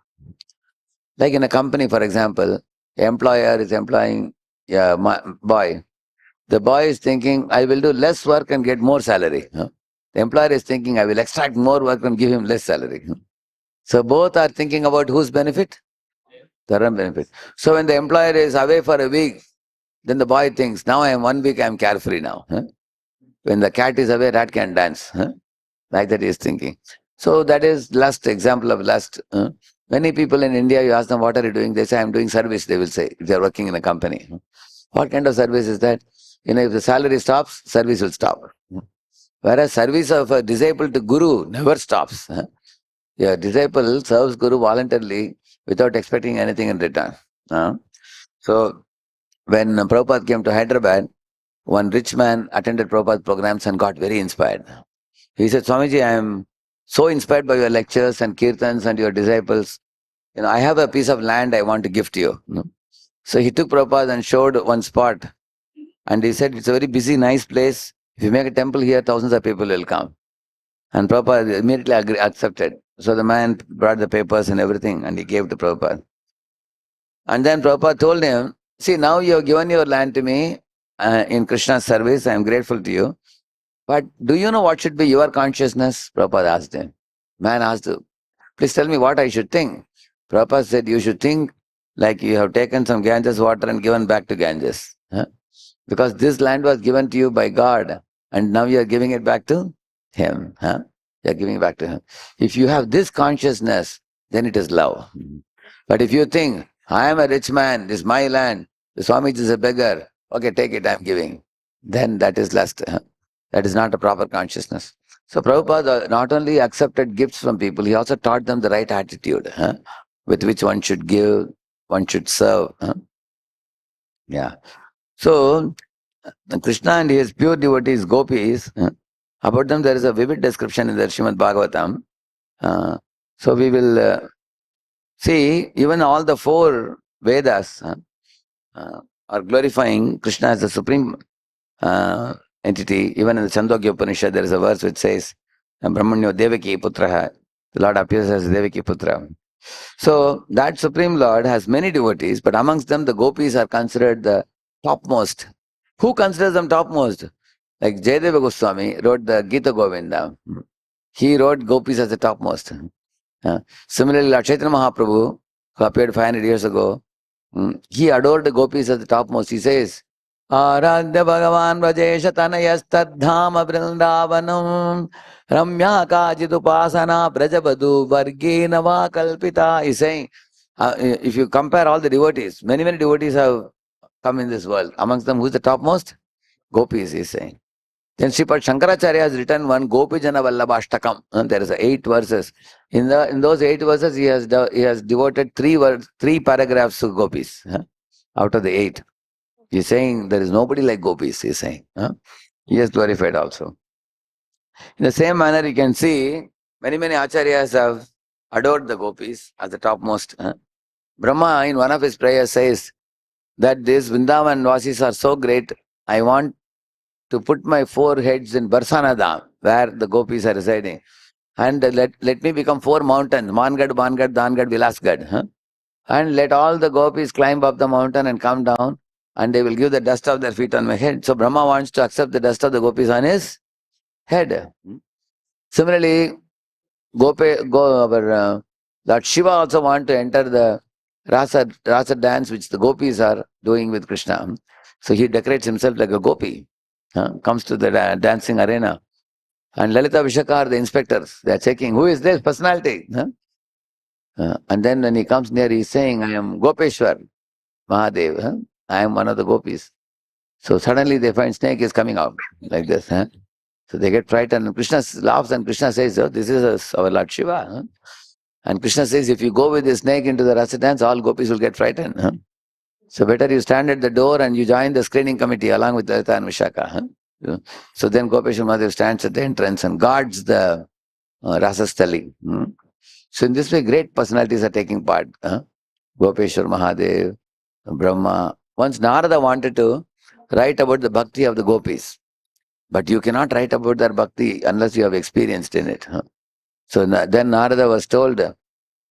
Like in a company, for example, the employer is employing a boy. The boy is thinking, I will do less work and get more salary. The employer is thinking, I will extract more work and give him less salary. So both are thinking about whose benefit? Dharam benefit. So when the employer is away for a week, then the boy thinks, now I am 1 week, I am carefree now. When the cat is away, rat can dance. Like that he is thinking. So that is lust, example of lust. Many people in India, you ask them, what are you doing? They say, I am doing service, they will say, if they are working in a company. What kind of service is that? If the salary stops, service will stop. Whereas service of a disciple to Guru never stops. A disciple serves Guru voluntarily without expecting anything in return. So when Prabhupada came to Hyderabad, one rich man attended Prabhupada programs and got very inspired. He said, Swamiji, I am so inspired by your lectures and kirtans and your disciples. I have a piece of land I want to give to you. So he took Prabhupada and showed one spot. And he said, it's a very busy, nice place. If you make a temple here, thousands of people will come. And Prabhupada immediately accepted. So the man brought the papers and everything and he gave to Prabhupada. And then Prabhupada told him, see, now you have given your land to me in Krishna's service. I am grateful to you. But do you know what should be your consciousness? Prabhupada asked him. Man asked, please tell me what I should think. Prabhupada said, you should think like you have taken some Ganges water and given back to Ganges. Because this land was given to you by God and now you are giving it back to Him. You are giving it back to Him. If you have this consciousness, then it is love. But if you think, I am a rich man, this is my land, the Swamiji is a beggar, okay, take it, I am giving. Then that is lust. That is not a proper consciousness. So Prabhupada not only accepted gifts from people, he also taught them the right attitude with which one should give, one should serve. Yeah. So Krishna and his pure devotees, gopis, about them there is a vivid description in the Srimad Bhagavatam. So we will see even all the 4 Vedas are glorifying Krishna as the supreme entity. Even in the Chandogya Upanishad, there is a verse which says, Brahmanyo Devaki Putraha. The Lord appears as Devaki Putra. So that Supreme Lord has many devotees, but amongst them the gopis are considered the topmost. Who considers them topmost? Like Jayadeva Goswami wrote the Gita Govinda. He wrote gopis as the topmost. Similarly, Lord Chaitanya Mahaprabhu, who appeared 500 years ago, he adored the gopis as the topmost. He says, Aradhya Bhagavan Vrajesha Tanayastadhama Vrindavanam Ramya Kajidupasana Brajabadu Varginava Kalpita. He's saying, if you compare all the devotees, many devotees have come in this world. Amongst them, who is the topmost? Gopis, he's saying. Then Sripad Shankaracharya has written one Gopijana Vallabhashtakam. There is 8 verses. In those 8 verses, he has devoted 3 paragraphs to gopis. Out of the 8. He's saying there is nobody like gopis, he's saying. He has glorified also. In the same manner, you can see many acharyas have adored the gopis as the topmost. Brahma, in one of his prayers, says that these Vrindavan Vasis are so great, I want to put my 4 heads in Barsana Dham, where the gopis are residing. And let me become 4 mountains, Mangad, Dangad, Vilasgad. And let all the gopis climb up the mountain and come down, and they will give the dust of their feet on my head. So Brahma wants to accept the dust of the gopis on his head. Similarly, Lord Shiva also want to enter the rasa dance which the gopis are doing with Krishna. So he decorates himself like a gopi, comes to the dancing arena. And Lalita Vishaka are the inspectors. They are checking, who is this personality? And then when he comes near, he is saying, I am Gopeshwar Mahadev. I am one of the gopis. So suddenly they find snake is coming out like this. So they get frightened. And Krishna laughs and Krishna says, oh, this is our Lord Shiva. And Krishna says, if you go with the snake into the rasa dance, all gopis will get frightened. So better you stand at the door and you join the screening committee along with Lalita and Vishaka. So then Gopeshwar Mahadev stands at the entrance and guards the Rasasthali. So in this way, great personalities are taking part. Gopeshwar Mahadev, Brahma. Once Narada wanted to write about the bhakti of the gopis. But you cannot write about their bhakti unless you have experienced in it. So then Narada was told,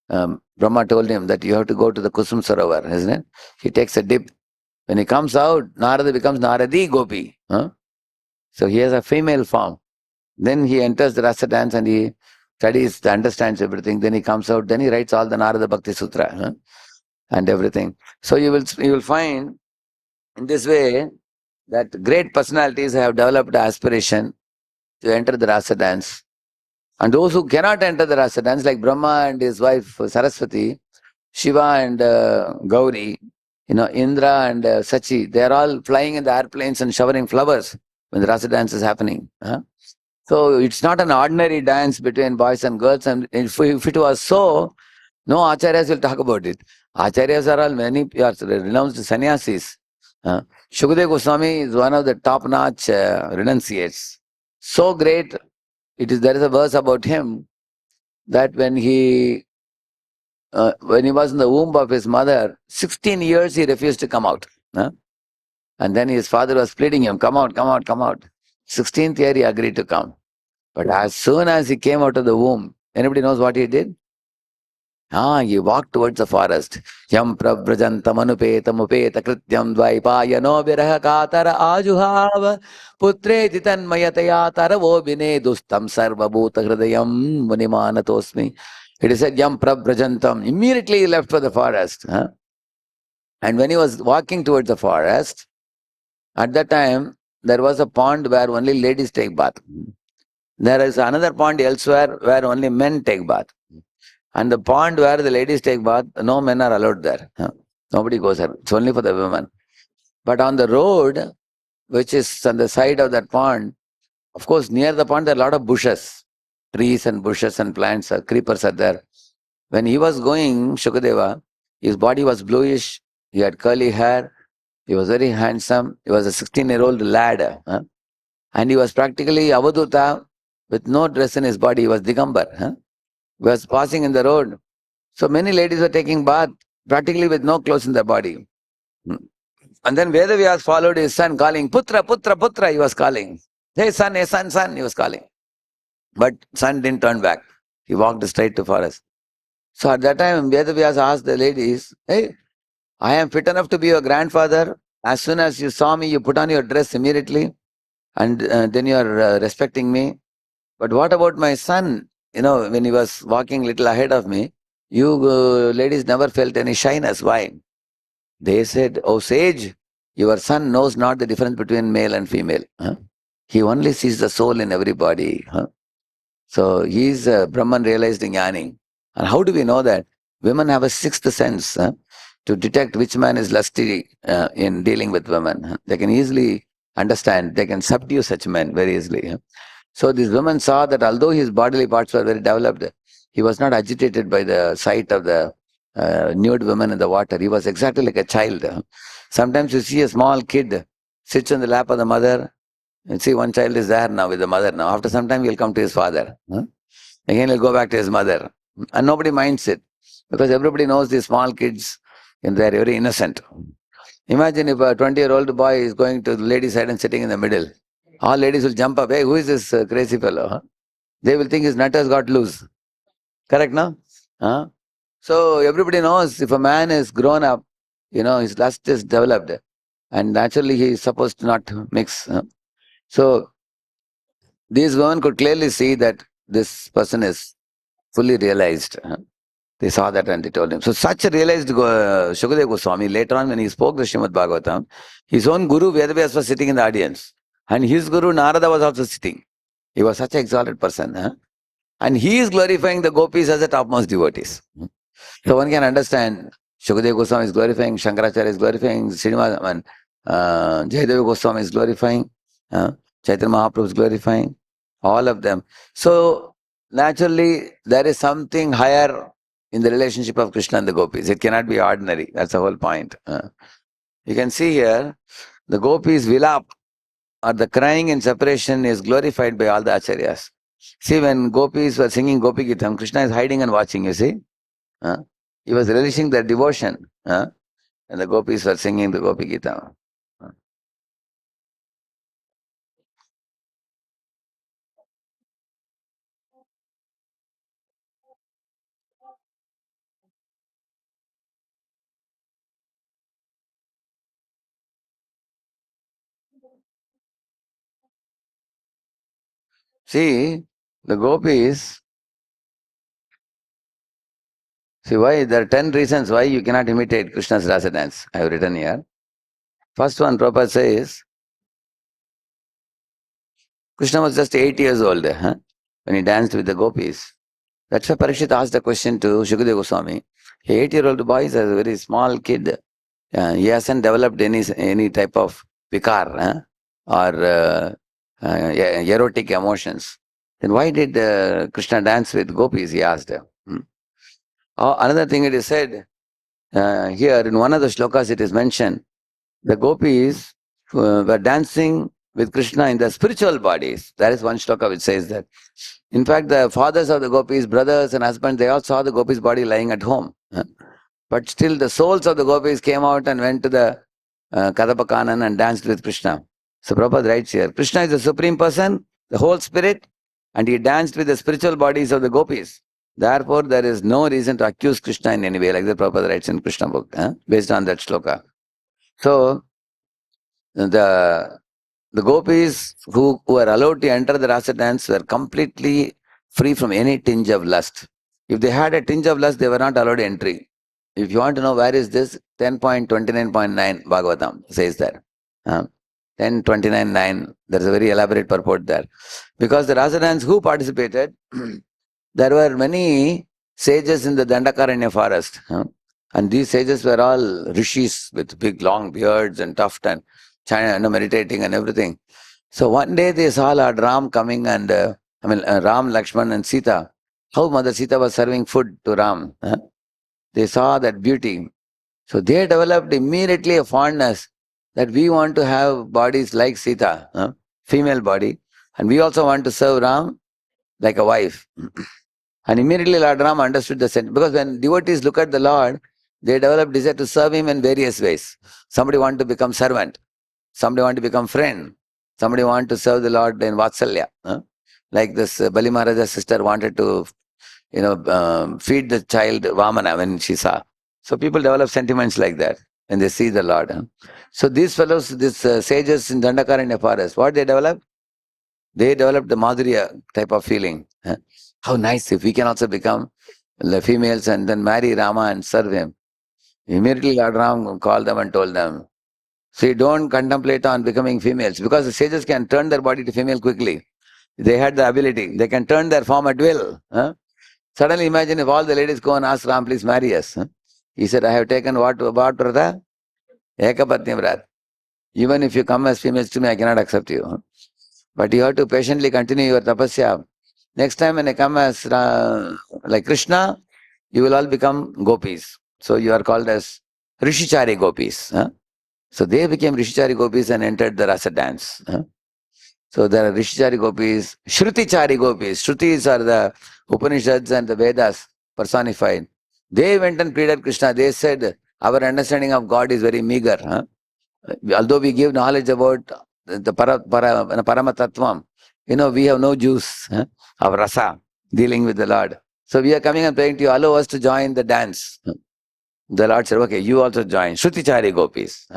Brahma told him that you have to go to the Kusum Sarovar, isn't it? He takes a dip. When he comes out, Narada becomes Naradi Gopi. So he has a female form. Then he enters the rasa dance and he studies, understands everything. Then he comes out, then he writes all the Narada Bhakti Sutra. and everything. So you will find in this way that great personalities have developed aspiration to enter the rasa dance. And those who cannot enter the rasa dance, like Brahma and his wife Saraswati, Shiva and Gauri, Indra and Sachi, they are all flying in the airplanes and showering flowers when the rasa dance is happening. So it's not an ordinary dance between boys and girls. And if it was so, no acharyas will talk about it. Acharyas are all many are renounced sannyasis. Uh, Shukadeva Goswami is one of the top-notch renunciates. So great, there is a verse about him that when he was in the womb of his mother, 16 years he refused to come out. And then his father was pleading him, come out, come out, come out. 16th year he agreed to come. But as soon as he came out of the womb, anybody knows what he did? He walked towards the forest. Yam prabrajantam anupetam upeta krityam dvaipayano viraha katara ajuhava putreti tanmayataya taravo vinedustam sarva bhuta hridayam munimanatosmi. It is said yam prabrajantam. Immediately he left for the forest. And when he was walking towards the forest, at that time, there was a pond where only ladies take bath. There is another pond elsewhere where only men take bath. And the pond where the ladies take bath, no men are allowed there. Nobody goes there. It's only for the women. But on the road, which is on the side of that pond, of course, near the pond, there are a lot of bushes, trees and bushes and plants, creepers are there. When he was going, Shukadeva, his body was bluish, he had curly hair, he was very handsome, he was a 16-year-old lad. And he was practically Avaduta with no dress in his body, he was Digambar. He was passing in the road. So many ladies were taking bath practically with no clothes in their body. And then Vedavyas followed his son calling, Putra, Putra, Putra, he was calling. Hey son, son, he was calling. But son didn't turn back. He walked straight to forest. So at that time, Vedavyas asked the ladies, hey, I am fit enough to be your grandfather. As soon as you saw me, you put on your dress immediately. And then you are respecting me. But what about my son? When he was walking little ahead of me, you ladies never felt any shyness. Why? They said, oh sage, your son knows not the difference between male and female. He only sees the soul in everybody. So he is Brahman realized jnani. And how do we know that? Women have a sixth sense to detect which man is lusty in dealing with women. They can easily understand, they can subdue such men very easily. So these women saw that although his bodily parts were very developed, he was not agitated by the sight of the nude women in the water. He was exactly like a child. Sometimes you see a small kid sits on the lap of the mother. And see, one child is there now with the mother now. After some time, he'll come to his father. Again, he'll go back to his mother. And nobody minds it. Because everybody knows these small kids, and they're very innocent. Imagine if a 20-year-old boy is going to the lady's side and sitting in the middle. All ladies will jump up. Hey, who is this crazy fellow? They will think his nut has got loose. Correct, no? So everybody knows if a man is grown up, his lust is developed. And naturally, he is supposed to not mix. So these women could clearly see that this person is fully realized. They saw that and they told him. So such a realized Shukadeva Goswami, later on when he spoke the Srimad Bhagavatam, his own guru Vedavyas was sitting in the audience. And his guru Narada was also sitting. He was such an exalted person. And he is glorifying the gopis as the topmost devotees. So one can understand Shukadeva Goswami is glorifying, Shankaracharya is glorifying, Srinivas, Jayadeva Goswami is glorifying, Chaitanya Mahaprabhu is glorifying, all of them. So naturally, there is something higher in the relationship of Krishna and the gopis. It cannot be ordinary. That's the whole point. You can see here, the gopis vilap, or the crying in separation, is glorified by all the acharyas. See, when gopis were singing Gopi Gitam, Krishna is hiding and watching, you see. He was relishing their devotion. And the gopis were singing the Gopi Gitam. See, the gopis, See why? There are 10 reasons why you cannot imitate Krishna's rasa dance. I have written here. First one, Prabhupada says, Krishna was just 8 years old when he danced with the gopis. That's why Parikshit asked the question to Shukadeva Goswami. A 8-year-old boy is a very small kid. He hasn't developed any type of vikar or erotic emotions. Then why did Krishna dance with gopis? He asked. Another thing it is said here in one of the shlokas it is mentioned, the gopis were dancing with Krishna in the spiritual bodies. There is one shloka which says that. In fact, the fathers of the gopis, brothers and husbands, they all saw the gopis' body lying at home. But still the souls of the gopis came out and went to the Kadapakanan and danced with Krishna. So Prabhupada writes here, Krishna is the supreme person, the whole spirit, and he danced with the spiritual bodies of the gopis. Therefore, there is no reason to accuse Krishna in any way, like the Prabhupada writes in Krishna book, based on that shloka. So, the gopis who were allowed to enter the rasa dance were completely free from any tinge of lust. If they had a tinge of lust, they were not allowed entry. If you want to know where is this, 10.29.9 Bhagavatam says that. 10.29.9, there is a very elaborate purport there. Because the rasa dance who participated, there were many sages in the Dandakaranya forest. And these sages were all rishis with big long beards and tuft and meditating and everything. So one day they saw Lord Ram coming and, Ram, Lakshman and Sita. How Mother Sita was serving food to Ram. They saw that beauty. So they developed immediately a fondness that we want to have bodies like Sita, female body. And we also want to serve Ram like a wife. And immediately Lord Ram understood the sense. Because when devotees look at the Lord, they develop desire to serve him in various ways. Somebody want to become servant. Somebody want to become friend. Somebody want to serve the Lord in Vatsalya. Like this Bali Maharaja's sister wanted to, feed the child Vamana when she saw. So people develop sentiments like that when they see the Lord. So these fellows, these sages in Dandakaranya forest, what they develop? They developed the Madhurya type of feeling. How nice if we can also become the females and then marry Rama and serve him. Immediately Lord Ram called them and told them, see, don't contemplate on becoming females because the sages can turn their body to female quickly. They had the ability. They can turn their form at will. Suddenly imagine if all the ladies go and ask Ram, please marry us. He said, I have taken what brother? Ekapatni vrat. Even if you come as females to me, I cannot accept you. But you have to patiently continue your tapasya. Next time when I come as like Krishna, you will all become gopis. So you are called as Rishichari gopis. So they became Rishichari gopis and entered the rasa dance. So there are Rishichari gopis, Shrutichari gopis. Shrutis are the Upanishads and the Vedas personified. They went and pleaded Krishna. They said, our understanding of God is very meager. Although we give knowledge about the Paramatatvam, we have no juice of rasa dealing with the Lord. So we are coming and praying to you, allow us to join the dance. The Lord said, okay, you also join. Shrutichari gopis.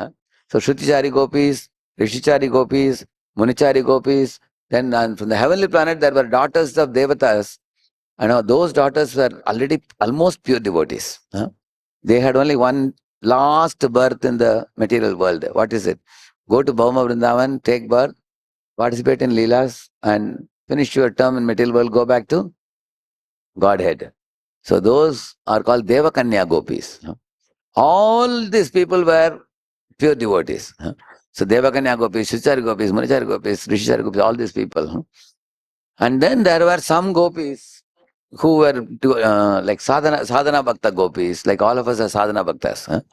So Shrutichari gopis, Rishichari gopis, Munichari gopis. Then from the heavenly planet, there were daughters of Devatas. And those daughters were already almost pure devotees. They had only one last birth in the material world. What is it? Go to Bhauma Vrindavan, take birth, participate in Leelas, and finish your term in material world, go back to Godhead. So those are called Devakanya gopis. All these people were pure devotees. So Devakanya gopis, Shuchari gopis, Munichari gopis, Rishishari gopis, all these people. And then there were some gopis who were like sadhana bhakta gopis, like all of us are sadhana bhaktas.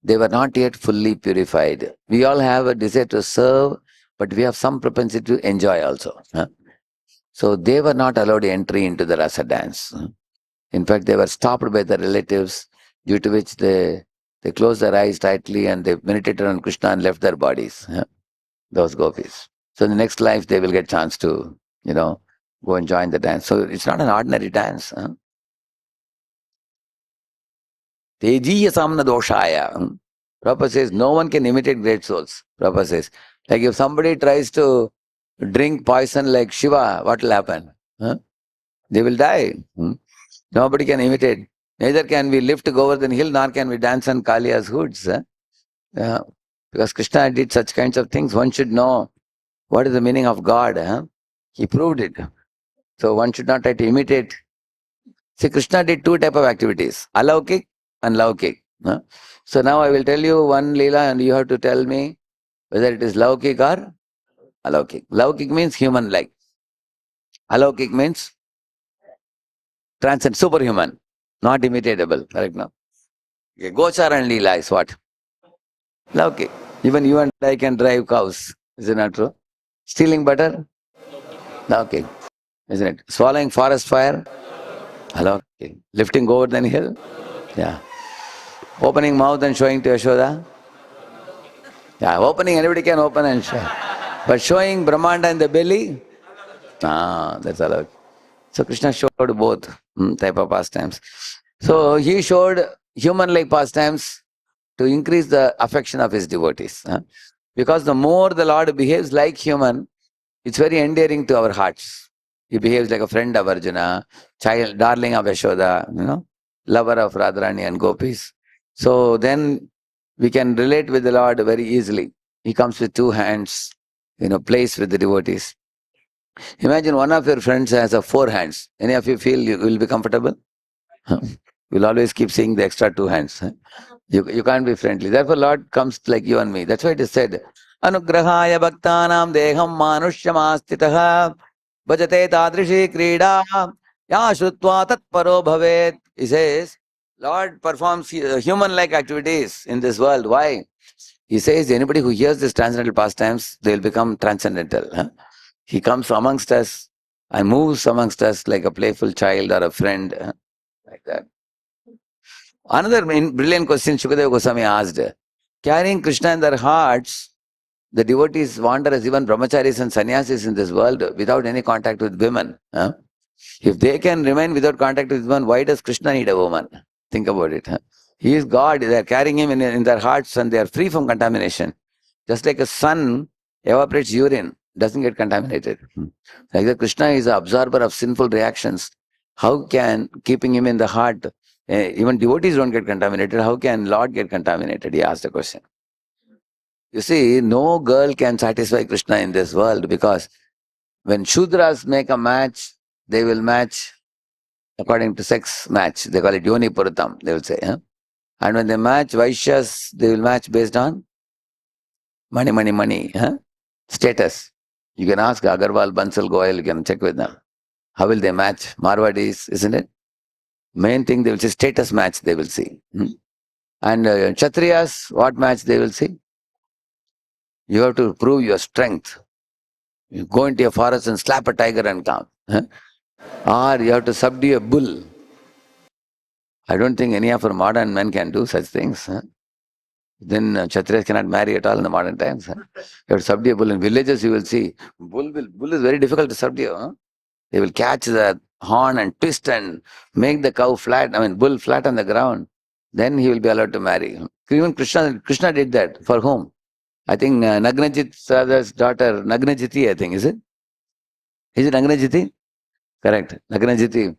They were not yet fully purified. We all have a desire to serve, but we have some propensity to enjoy also. So they were not allowed entry into the rasa dance. In fact, they were stopped by the relatives, due to which they closed their eyes tightly and they meditated on Krishna and left their bodies. Those gopis. So in the next life, they will get chance to, go and join the dance. So it's not an ordinary dance. Tejiya samna doshaya. Prabhupada says, no one can imitate great souls. Prabhupada says, like if somebody tries to drink poison like Shiva, what will happen? They will die. Nobody can imitate. Neither can we lift Govardhan hill, nor can we dance on Kaliya's hoods. Yeah. Because Krishna did such kinds of things, one should know what is the meaning of God. He proved it. So one should not try to imitate. See, Krishna did two type of activities, alaukik and laukik. So now I will tell you one Leela and you have to tell me whether it is laukik or alaukik. Laukik means human-like. Alaukik means transcend, superhuman, not imitatable. Correct now? Okay. Gochar and Leela is what? Laukik. Even you and I can drive cows. Is it not true? Stealing butter? Laukik. Isn't it? Swallowing forest fire? Alaukik. Lifting Govardhan hill? Yeah. Opening mouth and showing to Yashoda? Yeah, opening, anybody can open and show. But showing Brahmanda in the belly? That's allowed. So Krishna showed both type of pastimes. So he showed human-like pastimes to increase the affection of his devotees. Because the more the Lord behaves like human, it's very endearing to our hearts. He behaves like a friend of Arjuna, child, darling of Yashoda, lover of Radharani and Gopis. So then we can relate with the Lord very easily. He comes with two hands, plays with the devotees. Imagine one of your friends has four hands. Any of you feel you will be comfortable? You'll always keep seeing the extra two hands. You can't be friendly. Therefore, Lord comes like you and me. That's why it is said, Anugrahaya bhaktanam deham manushyam astitaha bhajate tadrishi krida ya shrutva tat paro bhavet. He says, Lord performs human-like activities in this world. Why? He says, anybody who hears these transcendental pastimes, they will become transcendental. He comes amongst us and moves amongst us like a playful child or a friend, like that. Another brilliant question Shukadeva Goswami asked, carrying Krishna in their hearts, the devotees wander as even brahmacharis and sannyasis in this world without any contact with women. If they can remain without contact with women, why does Krishna need a woman? Think about it. He is God. They are carrying him in their hearts and they are free from contamination. Just like a sun evaporates urine, doesn't get contaminated. Like that, Krishna is the absorber of sinful reactions. How can, keeping him in the heart, even devotees don't get contaminated, how can Lord get contaminated? He asked the question. You see, no girl can satisfy Krishna in this world because when Shudras make a match, they will match according to sex match. They call it Yoni Purutam, they will say. And when they match Vaishyas, they will match based on money, status. You can ask Agarwal, Bansal, Goyal, you can check with them. How will they match? Marwadis, isn't it? Main thing, they will say status match, they will see. And Kshatriyas, what match they will see? You have to prove your strength. You go into a forest and slap a tiger and come. Or you have to subdue a bull. I don't think any of our modern men can do such things. Then Kshatriyas cannot marry at all in the modern times. You have to subdue a bull. In villages you will see, bull is very difficult to subdue. They will catch the horn and twist and make the cow flat, bull flat on the ground. Then he will be allowed to marry. Even Krishna did that. For whom? I think Nagnajit Radha's daughter, Nagnajiti, I think, is it? Is it Nagnajiti? Correct. Nagnajiti.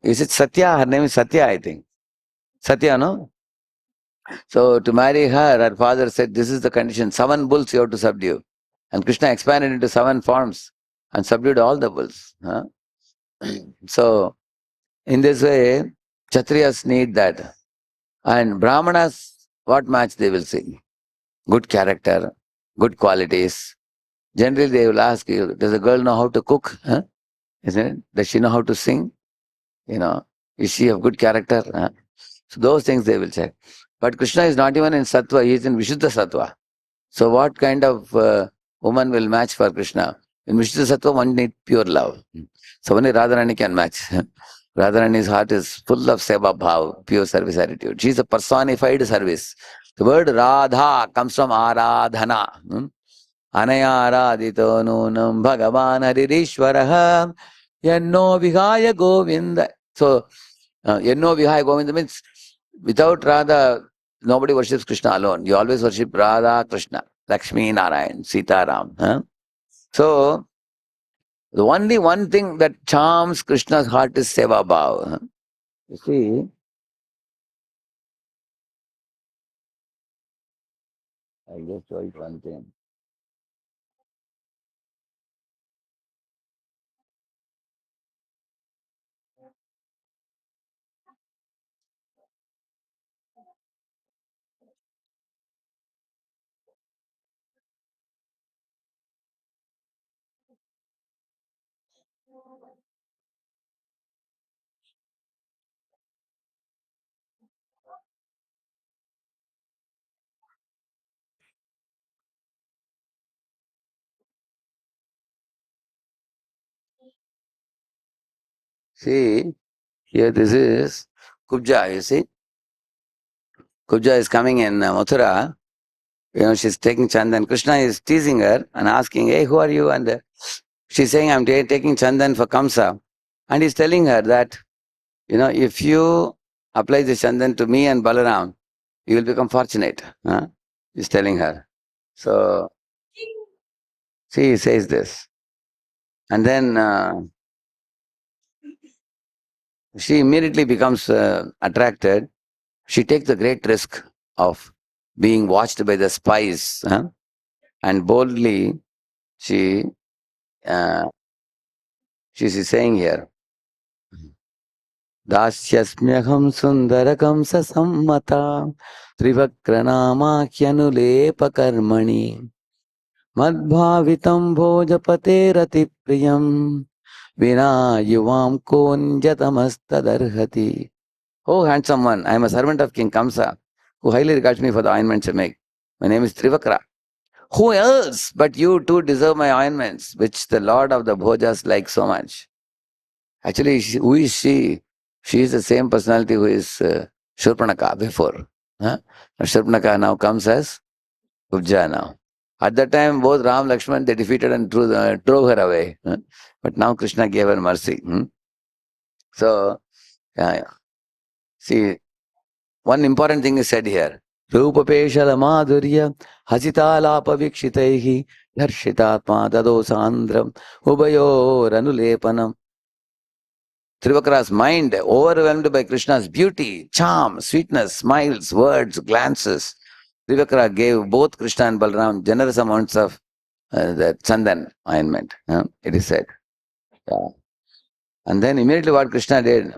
Is it Satya? Her name is Satya, I think. Satya, no? So to marry her, her father said, this is the condition. 7 bulls you have to subdue. And Krishna expanded into 7 forms and subdued all the bulls. So in this way, Kshatriyas need that. And Brahmanas, what match they will see? Good character, good qualities. Generally, they will ask you, does a girl know how to cook? Isn't it? Does she know how to sing? Is she of good character? So those things they will check. But Krishna is not even in Sattva, he is in Vishuddha Sattva. So what kind of woman will match for Krishna? In Vishuddha Sattva, one needs pure love. So only Radharani can match. Radharani's heart is full of seva bhav, pure service attitude. She is a personified service. The word Radha comes from Aradhana. Anaya Aradito Nunam Bhagavan Haririshwaraha Yanno Vihaya Govinda. So, Yanno Vihaya Govinda means without Radha, nobody worships Krishna alone. You always worship Radha, Krishna, Lakshmi, Narayan, Sita, Ram. So, the only one thing that charms Krishna's heart is seva bhav. You see, I'll just show you one thing. See, here this is Kubja, you see. Kubja is coming in Mathura. She's taking Chandan. Krishna is teasing her and asking, hey, who are you? And she's saying, I'm taking Chandan for Kamsa. And he's telling her that, if you apply the Chandan to me and Balaram, you will become fortunate. Huh? He's telling her. So, see, he says this. And then she immediately becomes attracted. She takes the great risk of being watched by the spies. Huh? And boldly, she uh, she's saying here, दास्यस्म्यहं सुन्दरकं ससम्मता त्रिवक्त्रनामाख्यनुलेपकर्मणि मद्भावितं भोजपतेरतिप्रियं विना युवां कोऽन्यतमस्तदर्हति. Oh, handsome one, I am a servant of King Kamsa, who highly regards me for the ointments I make. My name is Trivakra. Who else but you two deserve my ointments, which the Lord of the Bhojas likes so much? Actually, who is she? She is the same personality who is Shurpanaka before. Huh? Shurpanaka now comes as Kubja now. At that time, both Ram and Lakshman, they defeated and drove her away. Huh? But now Krishna gave her mercy. So, yeah. See, one important thing is said here. Rupapeshala madhurya hasitalapa vikshitaihi darshitatma dadosandram ubayor anulepanam. Trivakra's mind, overwhelmed by Krishna's beauty, charm, sweetness, smiles, words, glances, Trivakra gave both Krishna and Balaram generous amounts of the chandan ointment. It is said. Yeah. And then immediately what Krishna did,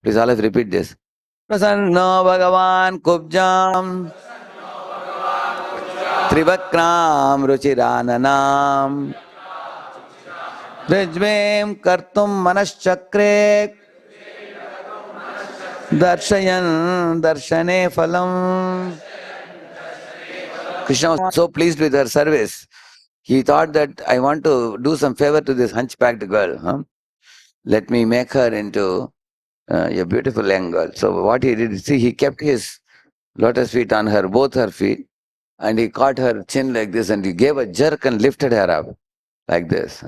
please always repeat this. Prasanno Bhagavan Kubjam Trivakram Ruchirananam Rajvem Kartum Manaschakre Darshayan Darshane Phalam. Krishna was so pleased with her service. He thought that I want to do some favor to this hunchbacked girl. Let me make her into a beautiful young girl. So what he did, see, he kept his lotus feet on her, both her feet, and he caught her chin like this and he gave a jerk and lifted her up like this.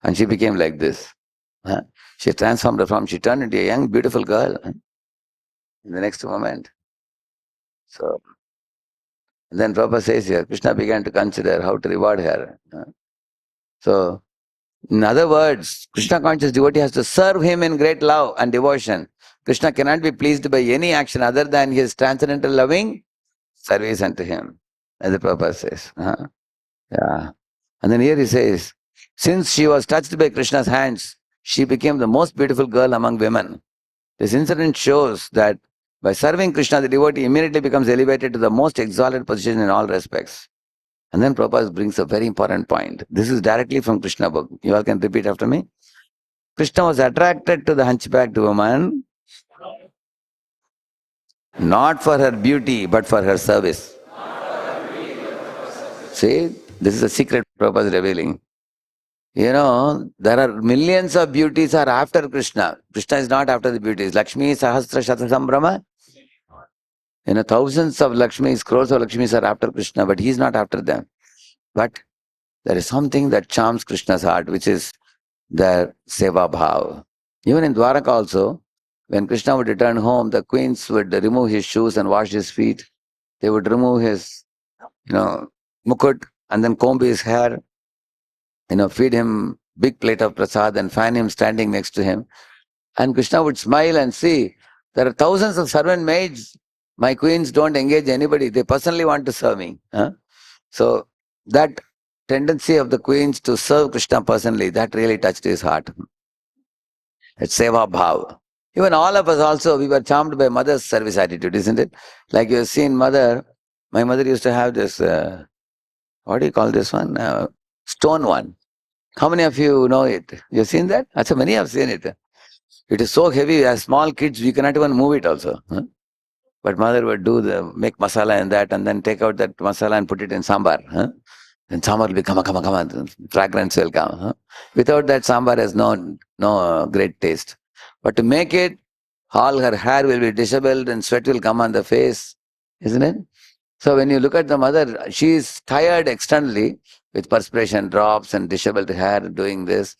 And she became like this. She transformed her she turned into a young, beautiful girl in the next moment. So, and then Prabhupada says here, Krishna began to consider how to reward her. So, in other words, Krishna conscious devotee has to serve him in great love and devotion. Krishna cannot be pleased by any action other than his transcendental loving service unto him, as the Prabhupada says. Yeah. And then here he says, since she was touched by Krishna's hands, she became the most beautiful girl among women. This incident shows that by serving Krishna, the devotee immediately becomes elevated to the most exalted position in all respects. And then Prabhupada brings a very important point. This is directly from Krishna book. You all can repeat after me. Krishna was attracted to the hunchbacked woman not for her beauty, but for her service. See, this is a secret Prabhupada is revealing. There are millions of beauties are after Krishna. Krishna is not after the beauties. Lakshmi Sahasra Shata Sambrama. Thousands of Lakshmis, crores of Lakshmis are after Krishna, but he is not after them. But there is something that charms Krishna's heart, which is the Seva Bhav. Even in Dwaraka also, when Krishna would return home, the queens would remove his shoes and wash his feet. They would remove his, mukut and then comb his hair, feed him big plate of prasad and fan him standing next to him. And Krishna would smile and see, There are thousands of servant maids. My queens don't engage anybody. They personally want to serve me. So that tendency of the queens to serve Krishna personally, that really touched his heart. It's seva bhav. Even all of us also, we were charmed by mother's service attitude, isn't it? Like you have seen mother, my mother used to have this, what do you call this one? Stone one. How many of you know it? You've seen that? So many have seen it. It is so heavy, as small kids, we cannot even move it also. But mother would make masala in that and then take out that masala and put it in sambar. And sambar will be come, fragrance will come. Without that, sambar has no great taste. But to make it, all her hair will be disheveled and sweat will come on the face, isn't it? So when you look at the mother, she is tired externally with perspiration drops and disheveled hair doing this,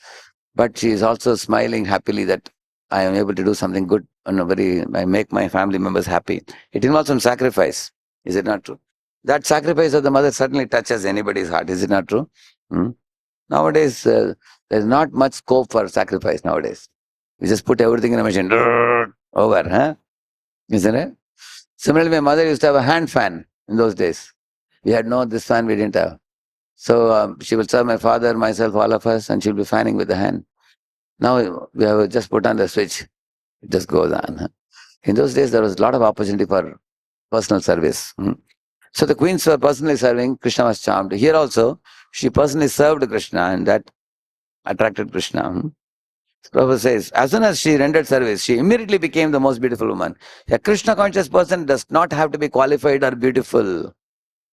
but she is also smiling happily that I am able to do something good and I make my family members happy. It involves some sacrifice. Is it not true? That sacrifice of the mother certainly touches anybody's heart. Is it not true? Nowadays, there's not much scope for sacrifice nowadays. We just put everything in a machine. Over, isn't it? Similarly, my mother used to have a hand fan in those days. We had no this fan, we didn't have. So she will serve my father, myself, all of us, and she'll be fanning with the hand. Now we have just put on the switch. It just goes on. In those days, there was a lot of opportunity for personal service. So the queens were personally serving, Krishna was charmed. Here also, she personally served Krishna and that attracted Krishna. Prabhupada says, as soon as she rendered service, she immediately became the most beautiful woman. A Krishna conscious person does not have to be qualified or beautiful.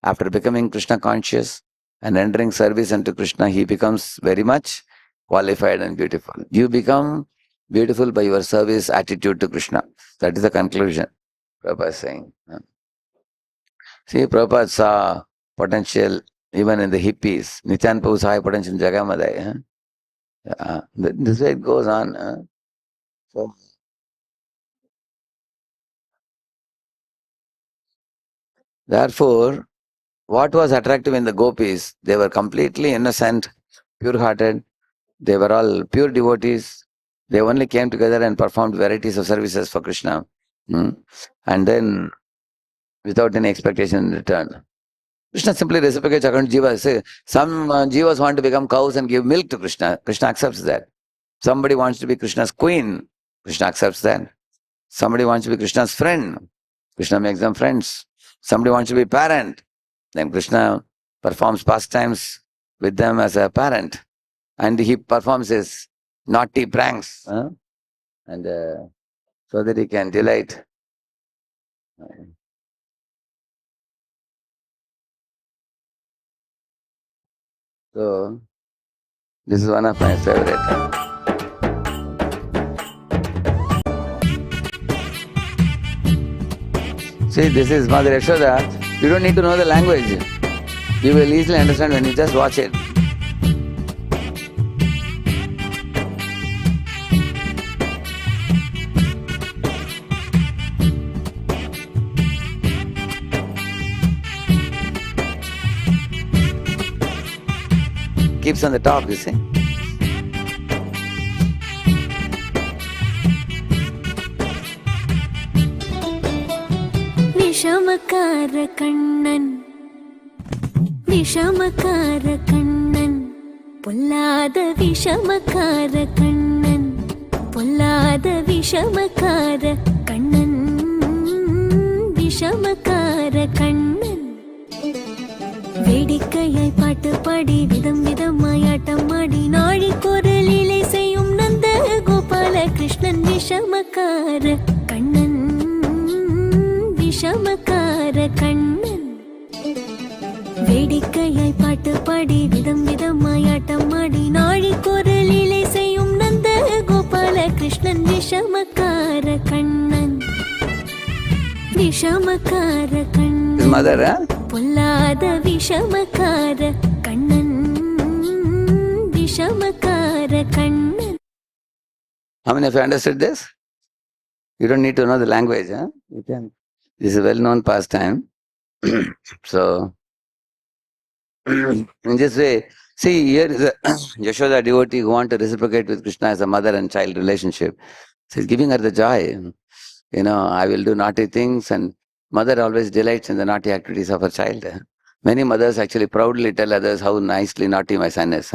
After becoming Krishna conscious and rendering service unto Krishna, he becomes very much qualified and beautiful. You become beautiful by your service attitude to Krishna. That is the conclusion, Prabhupada is saying. See, Prabhupada saw potential even in the hippies. Nityan Prabhu saw potential in Jagamadai. This way it goes on. So, therefore, what was attractive in the gopis? They were completely innocent, pure-hearted. They were all pure devotees. They only came together and performed varieties of services for Krishna. And then, without any expectation in return. Krishna simply reciprocates according to jivas. Say, some jivas want to become cows and give milk to Krishna. Krishna accepts that. Somebody wants to be Krishna's queen. Krishna accepts that. Somebody wants to be Krishna's friend. Krishna makes them friends. Somebody wants to be parent. Then Krishna performs pastimes with them as a parent. And he performs his naughty pranks. And so that he can delight. So, this is one of my favorite. See, this is Mother Yashoda. You don't need to know the language. You will easily understand when you just watch it. Keeps on the top, you see. Vishamakkara Kannan Vishamakkara Kannan பொல்லாத விஷமக்கார கண்ணன் பொல்லாத விஷமக்கார கண்ணன் விஷமக்கார கண்ணன் வேடிக்கையாய் பாட்டு பாடி விதம் விதமாய் ஆட்டம் ஆடி நாழிக்கொரு லீலை செய்யும் நந்த கோபால கிருஷ்ணன் விஷமக்கார கண்ணன் விஷமக்கார கண்ணன் வேடிக்கையாய் பாட்டு பாடி விதம் விதமாய் ஆட்டம் ஆடி நாழிக்கொரு லீலை செய்யும் நந்த கோபால கிருஷ்ணன் விஷமக்கார கண்ணன் விஷமக்கார கண்ணன் பொல்லாத Vishamakkara Kannan Vishamakkara Kannan. How many of you understood this? You don't need to know the language. You can. This is a well-known pastime. So, in this way, see, here is a Yashoda devotee who wants to reciprocate with Krishna as a mother and child relationship. So he's giving her the joy. I will do naughty things, and mother always delights in the naughty activities of her child. Many mothers actually proudly tell others how nicely naughty my son is.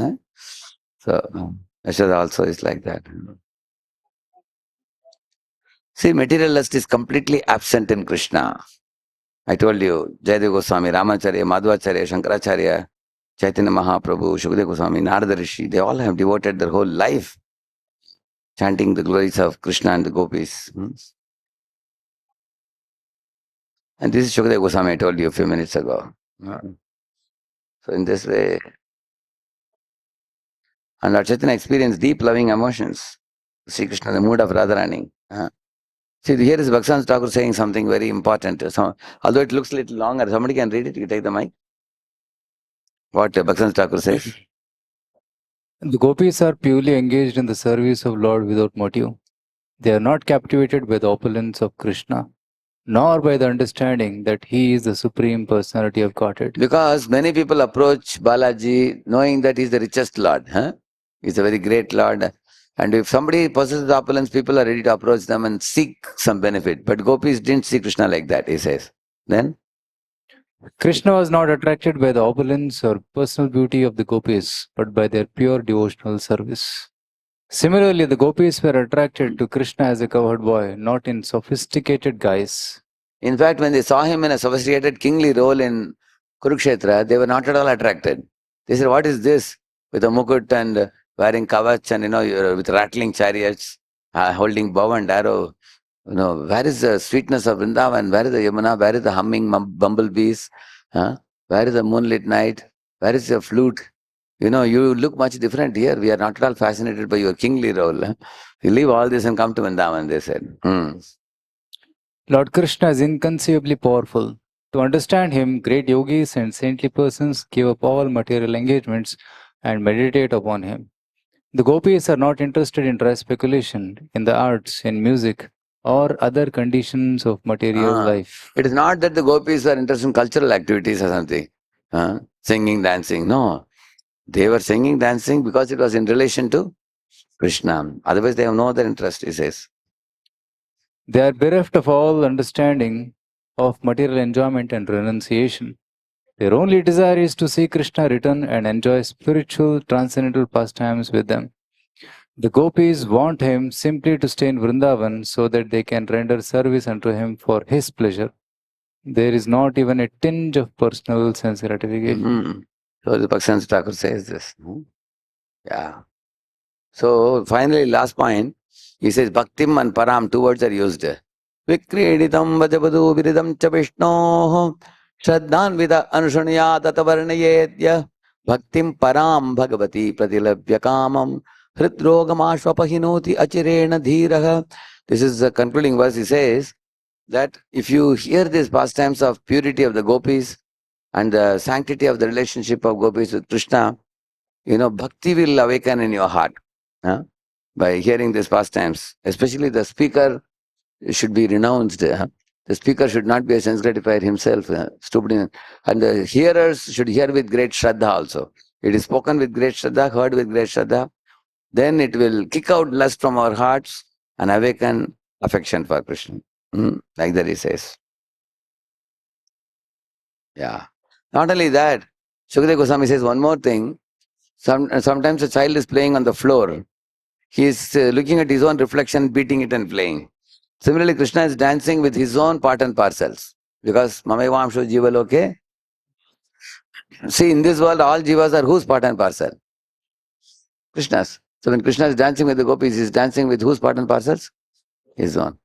So Yashoda also is like that. See, material lust is completely absent in Krishna. I told you, Jayadeva Goswami, Ramacharya, Madhvacharya, Shankaracharya, Chaitanya Mahaprabhu, Shukadeva Goswami, Narada Rishi, they all have devoted their whole life chanting the glories of Krishna and the gopis. And this is Shukadeva Goswami I told you a few minutes ago. So in this way, and Lord Chaitanya experienced deep loving emotions. Sri Krishna, the mood of Radharani. See, here is Bhaksan Thakur saying something very important. So, although it looks a little longer, somebody can read it. You take the mic. What Bhaksan Thakur says. The gopis are purely engaged in the service of Lord without motive. They are not captivated by the opulence of Krishna, nor by the understanding that he is the supreme personality of Godhead. Because many people approach Balaji knowing that he's the richest Lord. He's a very great Lord. And if somebody possesses opulence, people are ready to approach them and seek some benefit. But gopis didn't see Krishna like that, he says. Then? Krishna was not attracted by the opulence or personal beauty of the gopis, but by their pure devotional service. Similarly, the gopis were attracted to Krishna as a cowherd boy, not in sophisticated guise. In fact, when they saw him in a sophisticated kingly role in Kurukshetra, they were not at all attracted. They said, what is this? With a mukut and wearing kavach and, with rattling chariots, holding bow and arrow. Where is the sweetness of Vrindavan? Where is the Yamuna? Where is the humming bumblebees? Where is the moonlit night? Where is the flute? You look much different here. We are not at all fascinated by your kingly role. You leave all this and come to Vrindavan, they said. Lord Krishna is inconceivably powerful. To understand him, great yogis and saintly persons give up all material engagements and meditate upon him. The gopis are not interested in dry speculation, in the arts, in music, or other conditions of material life. It is not that the gopis are interested in cultural activities or something. Singing, dancing. No. They were singing, dancing because it was in relation to Krishna. Otherwise, they have no other interest, he says. They are bereft of all understanding of material enjoyment and renunciation. Their only desire is to see Krishna return and enjoy spiritual, transcendental pastimes with them. The gopis want him simply to stay in Vrindavan so that they can render service unto him for his pleasure. There is not even a tinge of personal sense gratification. So the Bhaksan Thakur says this. Yeah. So finally, last point, he says Bhaktim and Param, two words are used. Vikreditam vajabadu viridam cha vishnoho shraddhan vida anushanya tatavarnayedya Bhaktim Param Bhagavati pratilabhya kamam hritrogamashvapahinoti achirena dhiraha. This is the concluding verse. He says that if you hear these pastimes of purity of the gopis and the sanctity of the relationship of gopis with Krishna, bhakti will awaken in your heart by hearing these pastimes. Especially the speaker should be renounced. The speaker should not be a sense gratifier himself, stupid. And the hearers should hear with great Shraddha also. It is spoken with great Shraddha, heard with great Shraddha. Then it will kick out lust from our hearts and awaken affection for Krishna. Like that he says. Yeah. Not only that, Shukadeva Goswami says one more thing. Sometimes a child is playing on the floor. He is looking at his own reflection, beating it and playing. Similarly, Krishna is dancing with his own part and parcels. Because Mamevamsho Jiva Loke. See, in this world, all jivas are whose part and parcel? Krishna's. So when Krishna is dancing with the gopis, he is dancing with whose part and parcels? His own.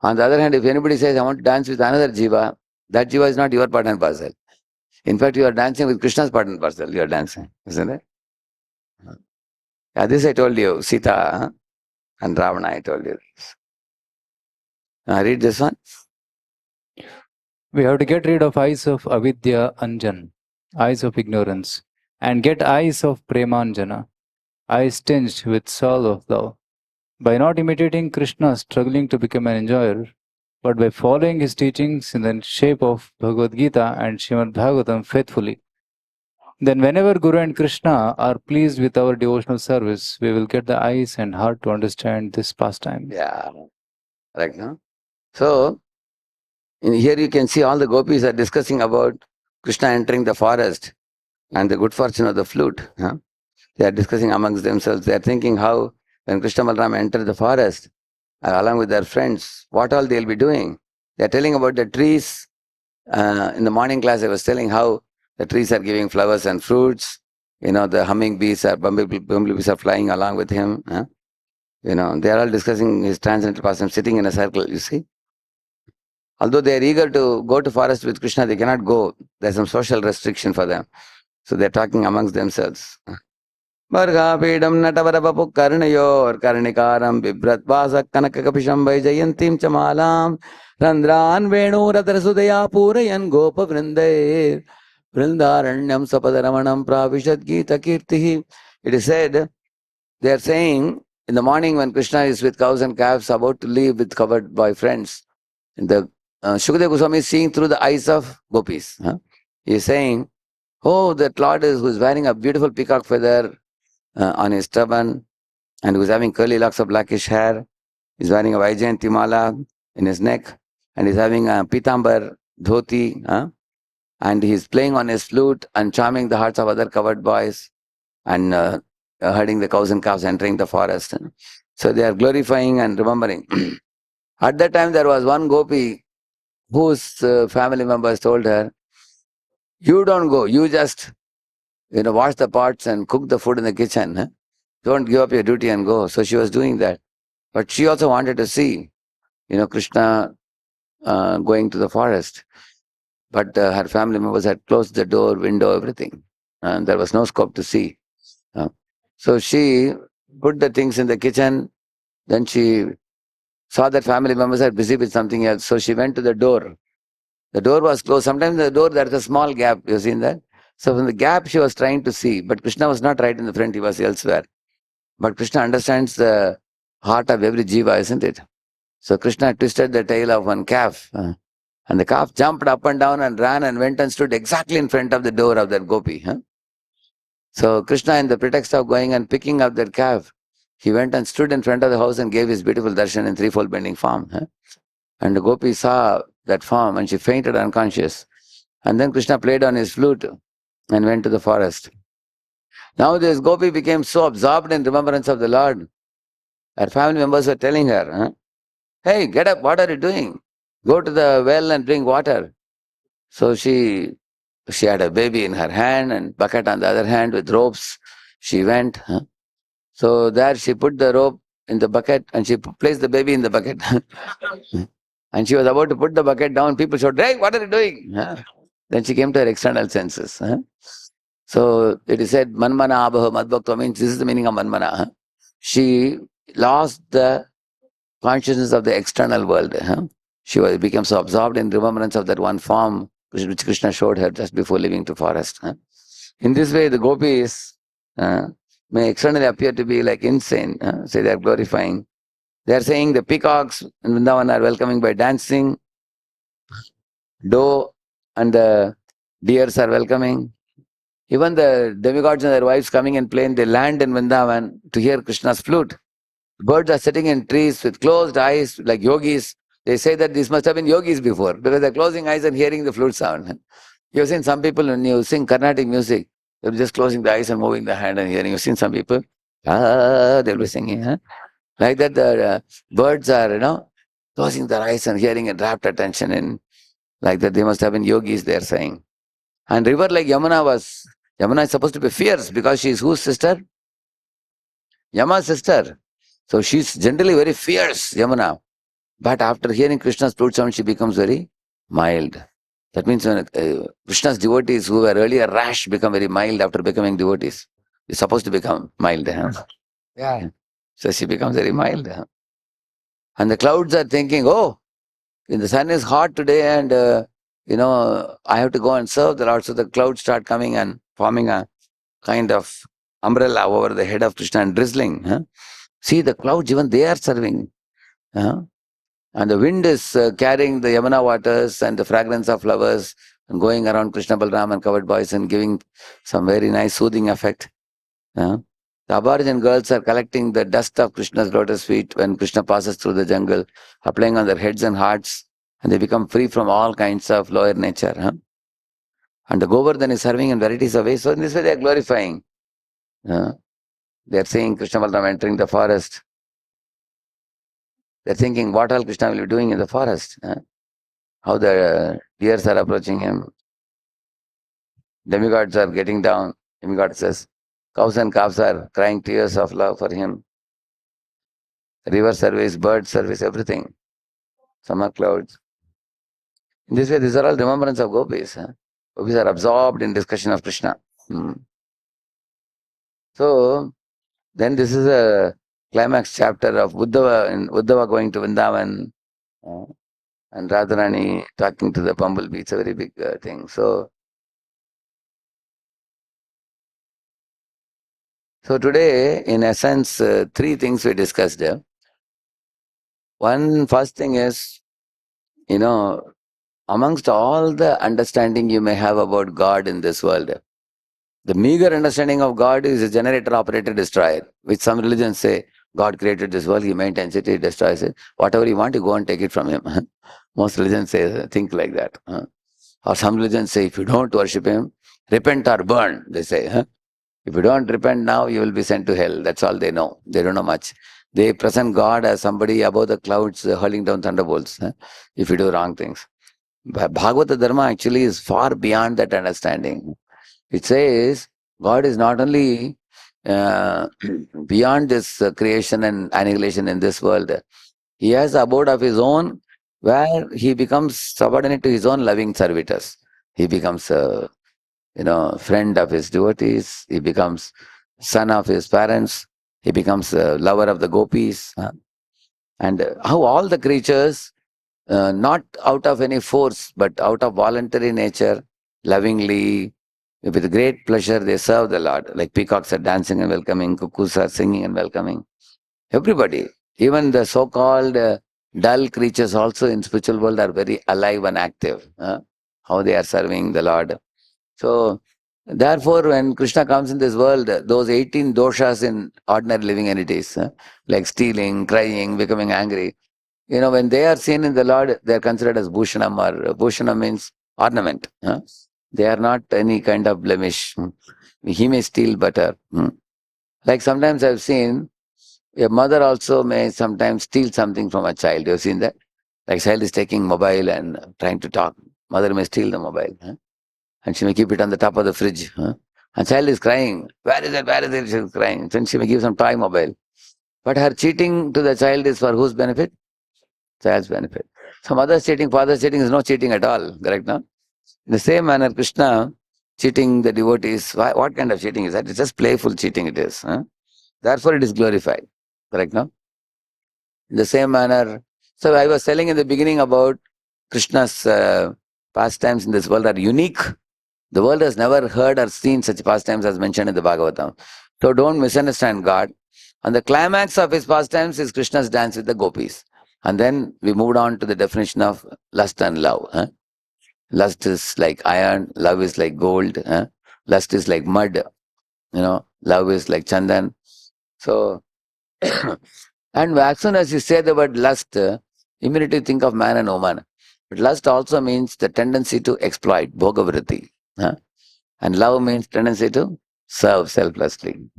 On the other hand, if anybody says, I want to dance with another jiva, that jiva is not your part and parcel. In fact, you are dancing with Krishna's part and parcel. You are dancing, isn't it? Yeah, this I told you, Sita and Ravana, I told you this. Read this one. We have to get rid of eyes of avidya anjan, eyes of ignorance, and get eyes of premanjana, eyes tinged with soul of love. By not imitating Krishna struggling to become an enjoyer, but by following his teachings in the shape of Bhagavad Gita and Srimad Bhagavatam faithfully. Then whenever Guru and Krishna are pleased with our devotional service, we will get the eyes and heart to understand this pastime. Yeah, right, no? So, here you can see all the gopis are discussing about Krishna entering the forest and the good fortune of the flute. They are discussing amongst themselves. They are thinking how when Krishna Balaram enter the forest along with their friends, what all they'll be doing. They are telling about the trees. In the morning class, I was telling how the trees are giving flowers and fruits. The humming bees or bumblebees are flying along with him. They are all discussing his transcendental pastime, sitting in a circle, you see. Although they are eager to go to forest with Krishna, they cannot go. There's some social restriction for them. So they're talking amongst themselves. Vargapedam natavarapapu karnayor karnikaram vibratvasak kanakakapisham vaijayantim chamalam randran venu ratarasudaya purayan gopa vrindair vrindaranyam sapadaramanam pravishad gita kirtihi. It is said, they are saying, in the morning when Krishna is with cows and calves about to leave with covered by friends, the Shukadeva Goswami is seeing through the eyes of gopis. He is saying, oh, that Lord who is wearing a beautiful peacock feather on his turban and who is having curly locks of blackish hair. He's wearing a Vaijayanti mala in his neck and he's having a pitambar dhoti and he's playing on his flute and charming the hearts of other covered boys and herding the cows and calves entering the forest. So they are glorifying and remembering. At that time there was one gopi whose family members told her, you don't go, you just wash the pots and cook the food in the kitchen. Don't give up your duty and go. So she was doing that. But she also wanted to see, Krishna going to the forest. But her family members had closed the door, window, everything. And there was no scope to see. So she put the things in the kitchen. Then she saw that family members are busy with something else. So she went to the door. The door was closed. Sometimes the door, there's a small gap. You've seen that? So from the gap, she was trying to see. But Krishna was not right in the front. He was elsewhere. But Krishna understands the heart of every jiva, isn't it? So Krishna twisted the tail of one calf. And the calf jumped up and down and ran and went and stood exactly in front of the door of that gopi. So Krishna, in the pretext of going and picking up that calf, he went and stood in front of the house and gave his beautiful darshan in threefold bending form. And the gopi saw that form and she fainted unconscious. And then Krishna played on his flute and went to the forest. Now this gopi became so absorbed in remembrance of the Lord. Her family members were telling her, hey, get up, what are you doing? Go to the well and bring water. So she had a baby in her hand and bucket on the other hand with ropes. She went. So there she put the rope in the bucket and she placed the baby in the bucket. And she was about to put the bucket down. People shouted, hey, what are you doing? Then she came to her external senses. So it is said, manmana abhaha madbhakta means this is the meaning of manmana. She lost the consciousness of the external world. She became so absorbed in remembrance of that one form which Krishna showed her just before leaving to forest. In this way, the gopis may externally appear to be like insane. So they are glorifying. They are saying the peacocks in Vrindavan are welcoming by dancing. Doe and the deers are welcoming. Even the demigods and their wives coming in plane, they land in Vrindavan to hear Krishna's flute. Birds are sitting in trees with closed eyes like yogis. They say that these must have been yogis before because they're closing eyes and hearing the flute sound. You've seen some people when you sing Carnatic music, they're just closing the eyes and moving the hand and hearing. You've seen some people, they'll be singing. Like that the birds are, closing their eyes and hearing and rapt attention in. Like that they must have been yogis, they're saying. And river like Yamuna is supposed to be fierce because she's whose sister? Yama's sister. So she's generally very fierce, Yamuna. But after hearing Krishna's flute sound, she becomes very mild. That means when Krishna's devotees who were earlier rash become very mild after becoming devotees. They're supposed to become mild. Yeah. So she becomes very mild. And the clouds are thinking, oh, the sun is hot today and, I have to go and serve the Lord. So the clouds start coming and forming a kind of umbrella over the head of Krishna and drizzling. See, the clouds, even they are serving. And the wind is carrying the Yamuna waters and the fragrance of flowers and going around Krishna Balram and covered boys and giving some very nice soothing effect. The The Aborigine girls are collecting the dust of Krishna's lotus feet when Krishna passes through the jungle, applying on their heads and hearts, and they become free from all kinds of lower nature. And the Govardhan is serving in varieties of ways. So in this way they are glorifying. They are seeing Krishna Balaram entering the forest. They are thinking what all Krishna will be doing in the forest. How the deers are approaching him. Demigods are getting down. Demigod says, cows and calves are crying tears of love for him. River service, bird service, everything. Summer clouds. In this way, these are all remembrance of gopis. Gopis are absorbed in discussion of Krishna. So, then this is a climax chapter of Uddhava going to Vrindavan and Radharani talking to the bumblebee. It's a very big thing. So today, in essence, three things we discussed. One first thing is, amongst all the understanding you may have about God in this world, the meager understanding of God is a generator, operator, destroyer, which some religions say, God created this world, He maintains it, He destroys it. Whatever you want, you go and take it from Him. Most religions say, think like that. Or some religions say, if you don't worship Him, repent or burn, they say. If you don't repent now, you will be sent to hell. That's all they know. They don't know much. They present God as somebody above the clouds hurling down thunderbolts if you do wrong things. But Bhagavata Dharma actually is far beyond that understanding. It says God is not only beyond this creation and annihilation in this world. He has the abode of His own where He becomes subordinate to His own loving servitors. He becomes a friend of His devotees. He becomes son of His parents. He becomes a lover of the gopis. And how all the creatures, not out of any force, but out of voluntary nature, lovingly, with great pleasure, they serve the Lord. Like peacocks are dancing and welcoming, cuckoos are singing and welcoming. Everybody, even the so-called dull creatures also in spiritual world are very alive and active. How they are serving the Lord. So, therefore, when Krishna comes in this world, those 18 doshas in ordinary living entities, like stealing, crying, becoming angry, when they are seen in the Lord, they are considered as bhushanam, or bhushanam means ornament. They are not any kind of blemish. He may steal butter. Like sometimes I've seen, a mother also may sometimes steal something from a child. You've seen that? Like child is taking mobile and trying to talk. Mother may steal the mobile. And she may keep it on the top of the fridge. And child is crying. Where is it? Where is it? She is crying. Then she may give some toy mobile. But her cheating to the child is for whose benefit? Child's benefit. So mother's cheating, father's cheating is no cheating at all. Correct, no? In the same manner, Krishna cheating the devotees. What kind of cheating is that? It's just playful cheating it is. Therefore it is glorified. Correct, no? In the same manner, so I was telling in the beginning about Krishna's pastimes in this world are unique. The world has never heard or seen such pastimes as mentioned in the Bhagavatam. So don't misunderstand God. And the climax of His pastimes is Krishna's dance with the gopis. And then we moved on to the definition of lust and love. Lust is like iron, love is like gold. Lust is like mud, love is like chandan. So, and as soon as you say the word lust, immediately think of man and woman. But lust also means the tendency to exploit, bhogavriti. And love means tendency to serve selflessly.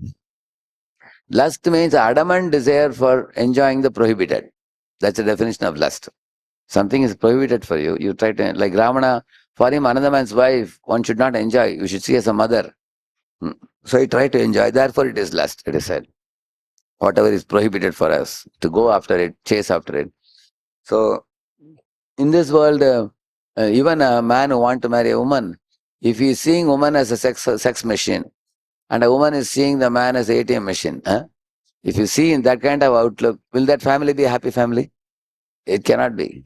Lust means adamant desire for enjoying the prohibited. That's the definition of lust. Something is prohibited for you, you try to, like Ravana, for him another man's wife, one should not enjoy. You should see as a mother. So he tried to enjoy, therefore it is lust, it is said. Whatever is prohibited for us, to go after it, chase after it. So, in this world, even a man who wants to marry a woman, if he is seeing woman as a sex machine, and a woman is seeing the man as an ATM machine, if you see in that kind of outlook, will that family be a happy family? It cannot be.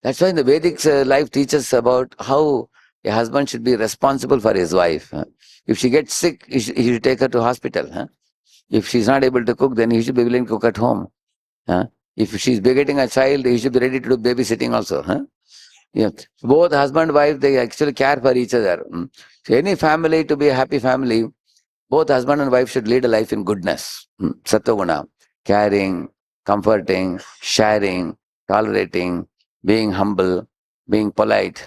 That's why in the Vedic life teaches about how a husband should be responsible for his wife. If she gets sick, he should take her to hospital. If she's not able to cook, then he should be willing to cook at home. If she's begetting a child, he should be ready to do babysitting also. Both husband and wife, they actually care for each other. So any family to be a happy family, both husband and wife should lead a life in goodness. Sattva-guna, caring, comforting, sharing, tolerating, being humble, being polite,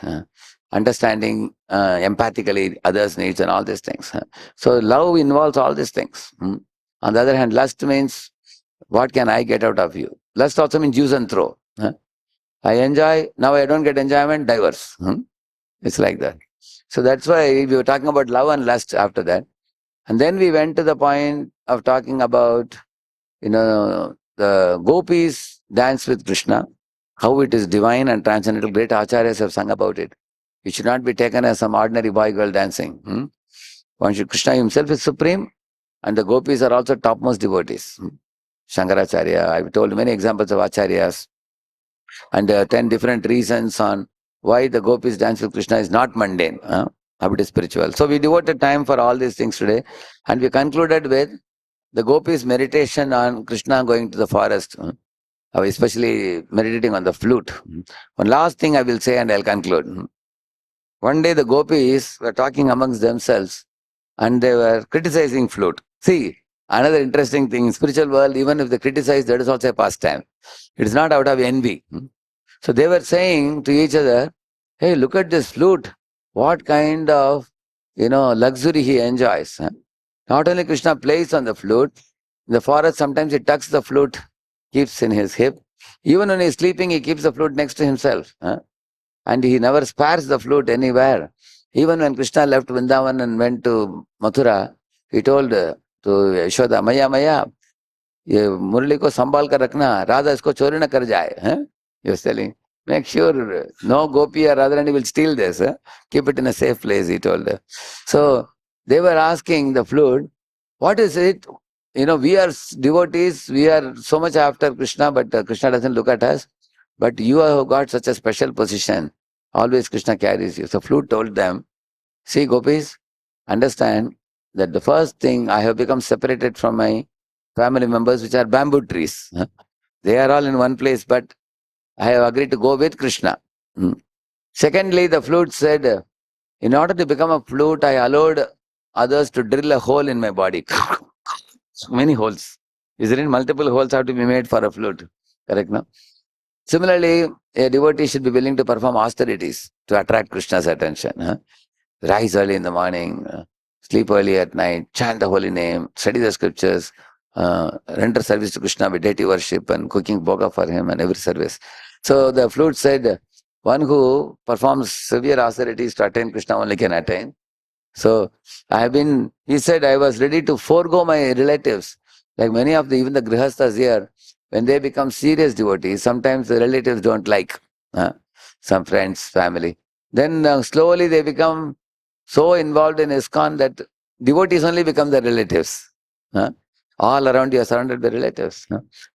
understanding empathically others' needs and all these things. So love involves all these things. On the other hand, lust means, what can I get out of you? Lust also means use and throw. I enjoy, now I don't get enjoyment, divorce. It's like that. So that's why we were talking about love and lust after that. And then we went to the point of talking about, the gopis dance with Krishna, how it is divine and transcendental. Great acharyas have sung about it. It should not be taken as some ordinary boy girl dancing. Krishna himself is supreme, and the gopis are also topmost devotees. Shankaracharya, I've told many examples of acharyas, and 10 different reasons on why the gopis dance with Krishna is not mundane, how it is spiritual. So we devoted time for all these things today, and we concluded with the gopis' meditation on Krishna going to the forest, especially meditating on the flute. One last thing I will say and I'll conclude. One day the gopis were talking amongst themselves and they were criticizing flute. See, another interesting thing, in spiritual world, even if they criticize, that is also a pastime. It is not out of envy. So they were saying to each other, hey, look at this flute. What kind of, luxury he enjoys. Not only Krishna plays on the flute, in the forest sometimes he tucks the flute, keeps in his hip. Even when he is sleeping, he keeps the flute next to himself. And he never spares the flute anywhere. Even when Krishna left Vrindavan and went to Mathura, he told to Yashoda, Maya, ये मुरली को संभाल कर रखना, राधा इसको चोरी न कर जाए. He was telling, make sure no gopi or Radharani will steal this. Keep it in a safe place, he told her. So they were asking the flute, what is it? We are devotees, we are so much after Krishna, but Krishna doesn't look at us. But you have got such a special position. Always Krishna carries you. So flute told them, see gopis, understand that the first thing, I have become separated from my family members, which are bamboo trees. They are all in one place, but I have agreed to go with Krishna. Secondly, the flute said, in order to become a flute, I allowed others to drill a hole in my body. Many holes. Isn't it? Multiple holes have to be made for a flute. Correct, no? Similarly, a devotee should be willing to perform austerities to attract Krishna's attention. Rise early in the morning, sleep early at night, chant the holy name, study the scriptures, render service to Krishna with deity worship and cooking bhoga for him and every service. So the flute said, one who performs severe austerities to attain Krishna only can attain. So he said, I was ready to forego my relatives. Like many of even the grihasthas here, when they become serious devotees, sometimes the relatives don't like, some friends, family. Then slowly they become so involved in ISKCON that devotees only become their relatives. All around you are surrounded by relatives.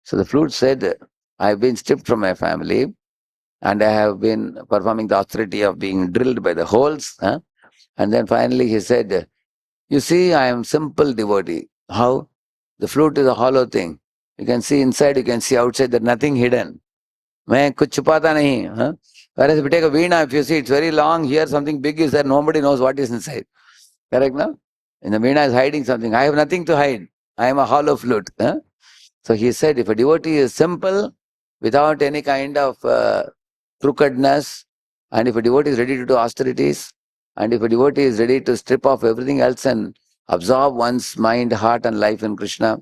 So the flute said, I've been stripped from my family and I have been performing the austerity of being drilled by the holes. And then finally he said, you see, I am simple devotee. How? The flute is a hollow thing. You can see inside, you can see outside, there's nothing hidden. मैं कुछ छुपाता नहीं. Whereas if you take a veena, if you see it's very long, here something big is there, nobody knows what is inside. Correct, no? And the veena is hiding something. I have nothing to hide. I am a hollow flute. So he said, if a devotee is simple, without any kind of crookedness, and if a devotee is ready to do austerities, and if a devotee is ready to strip off everything else and absorb one's mind, heart and life in Krishna,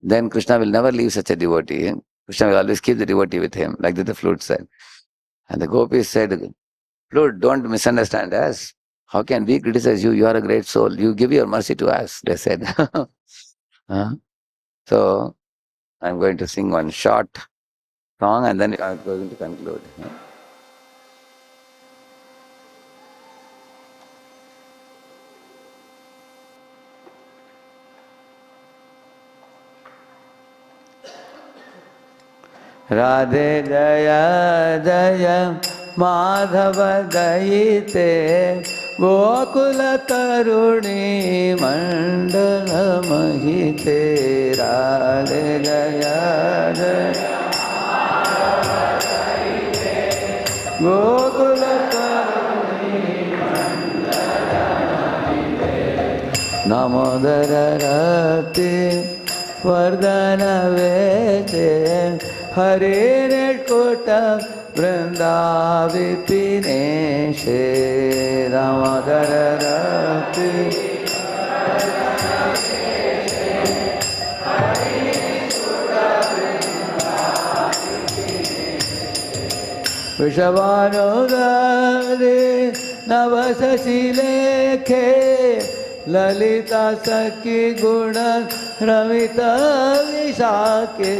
then Krishna will never leave such a devotee. Krishna will always keep the devotee with him, like the flute said. And the gopis said, flute, don't misunderstand us. How can we criticize you? You are a great soul. You give your mercy to us, they said. So, I'm going to sing one short song and then I'm going to conclude. Radhe Jaya Jaya Madhava Dayite Gokula Taruni Mandala Mahite Radhe Jaya Jaya Madhava Dayite Gokula Taruni Mandala Mahite Namodara Rati Vardhana Vete Hare Kota Vrindavipineshe Damodara Rati Vrishavanodare Navasashilekhe Lalita Sakhi Guna Ramita Vishake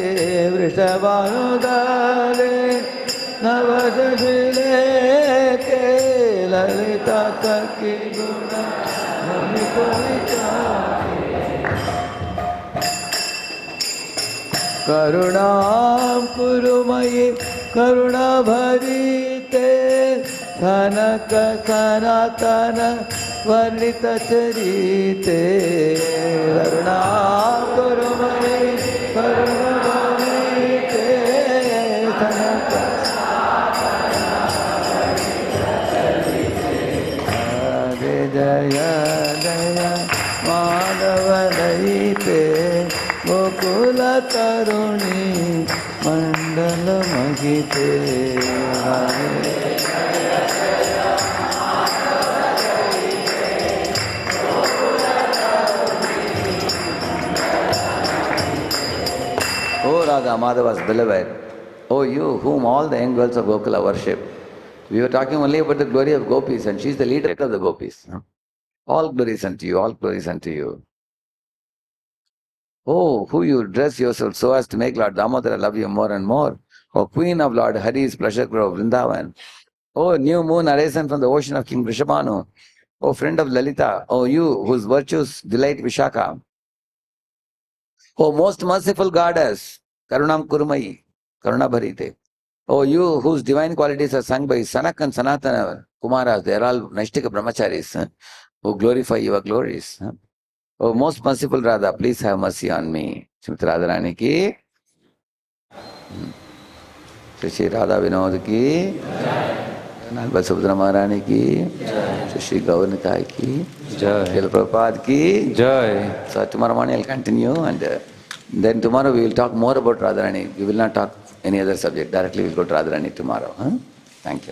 Vrishavanodare Navasashilekhe Lalita Sakhi Guna Ramita Vishake Karunam Kurumayi Karuna Bharite Dhanaka Sanatana Varnita Charite Karunam Kurumayi Karuna Bharite Dhanaka Ade Jaya Jaya Madhava Daite Gokula Taruni Mandala Magite O Radha Madhava's beloved, O you whom all the young girls of Gokula worship. We were talking only about the glory of Gopis, and she is the leader of the Gopis. All glories unto you, all glories unto you. Oh, who you dress yourself so as to make Lord Damodara love you more and more. O Queen of Lord Hari's pleasure grove, Vrindavan. O new moon arisen from the ocean of King Vrishabhanu. O friend of Lalita. O you whose virtues delight Vishaka. O most merciful goddess, Karunam Kurumai, Karuna Bharite. O you whose divine qualities are sung by Sanak and Sanatana Kumaras, they are all Naishtika Brahmacharis who glorify your glories. Oh, most merciful Radha, please have mercy on me. Srimati Radharani ki, Shri Radha Vinod ki, Nalba Subhadra Maharani ki, Shri Gaurnitai ki, Srila Prabhupada ki. Jai. So tomorrow morning I'll continue, and then tomorrow we will talk more about Radharani. We will not talk any other subject. Directly we'll go to Radharani tomorrow. Thank you.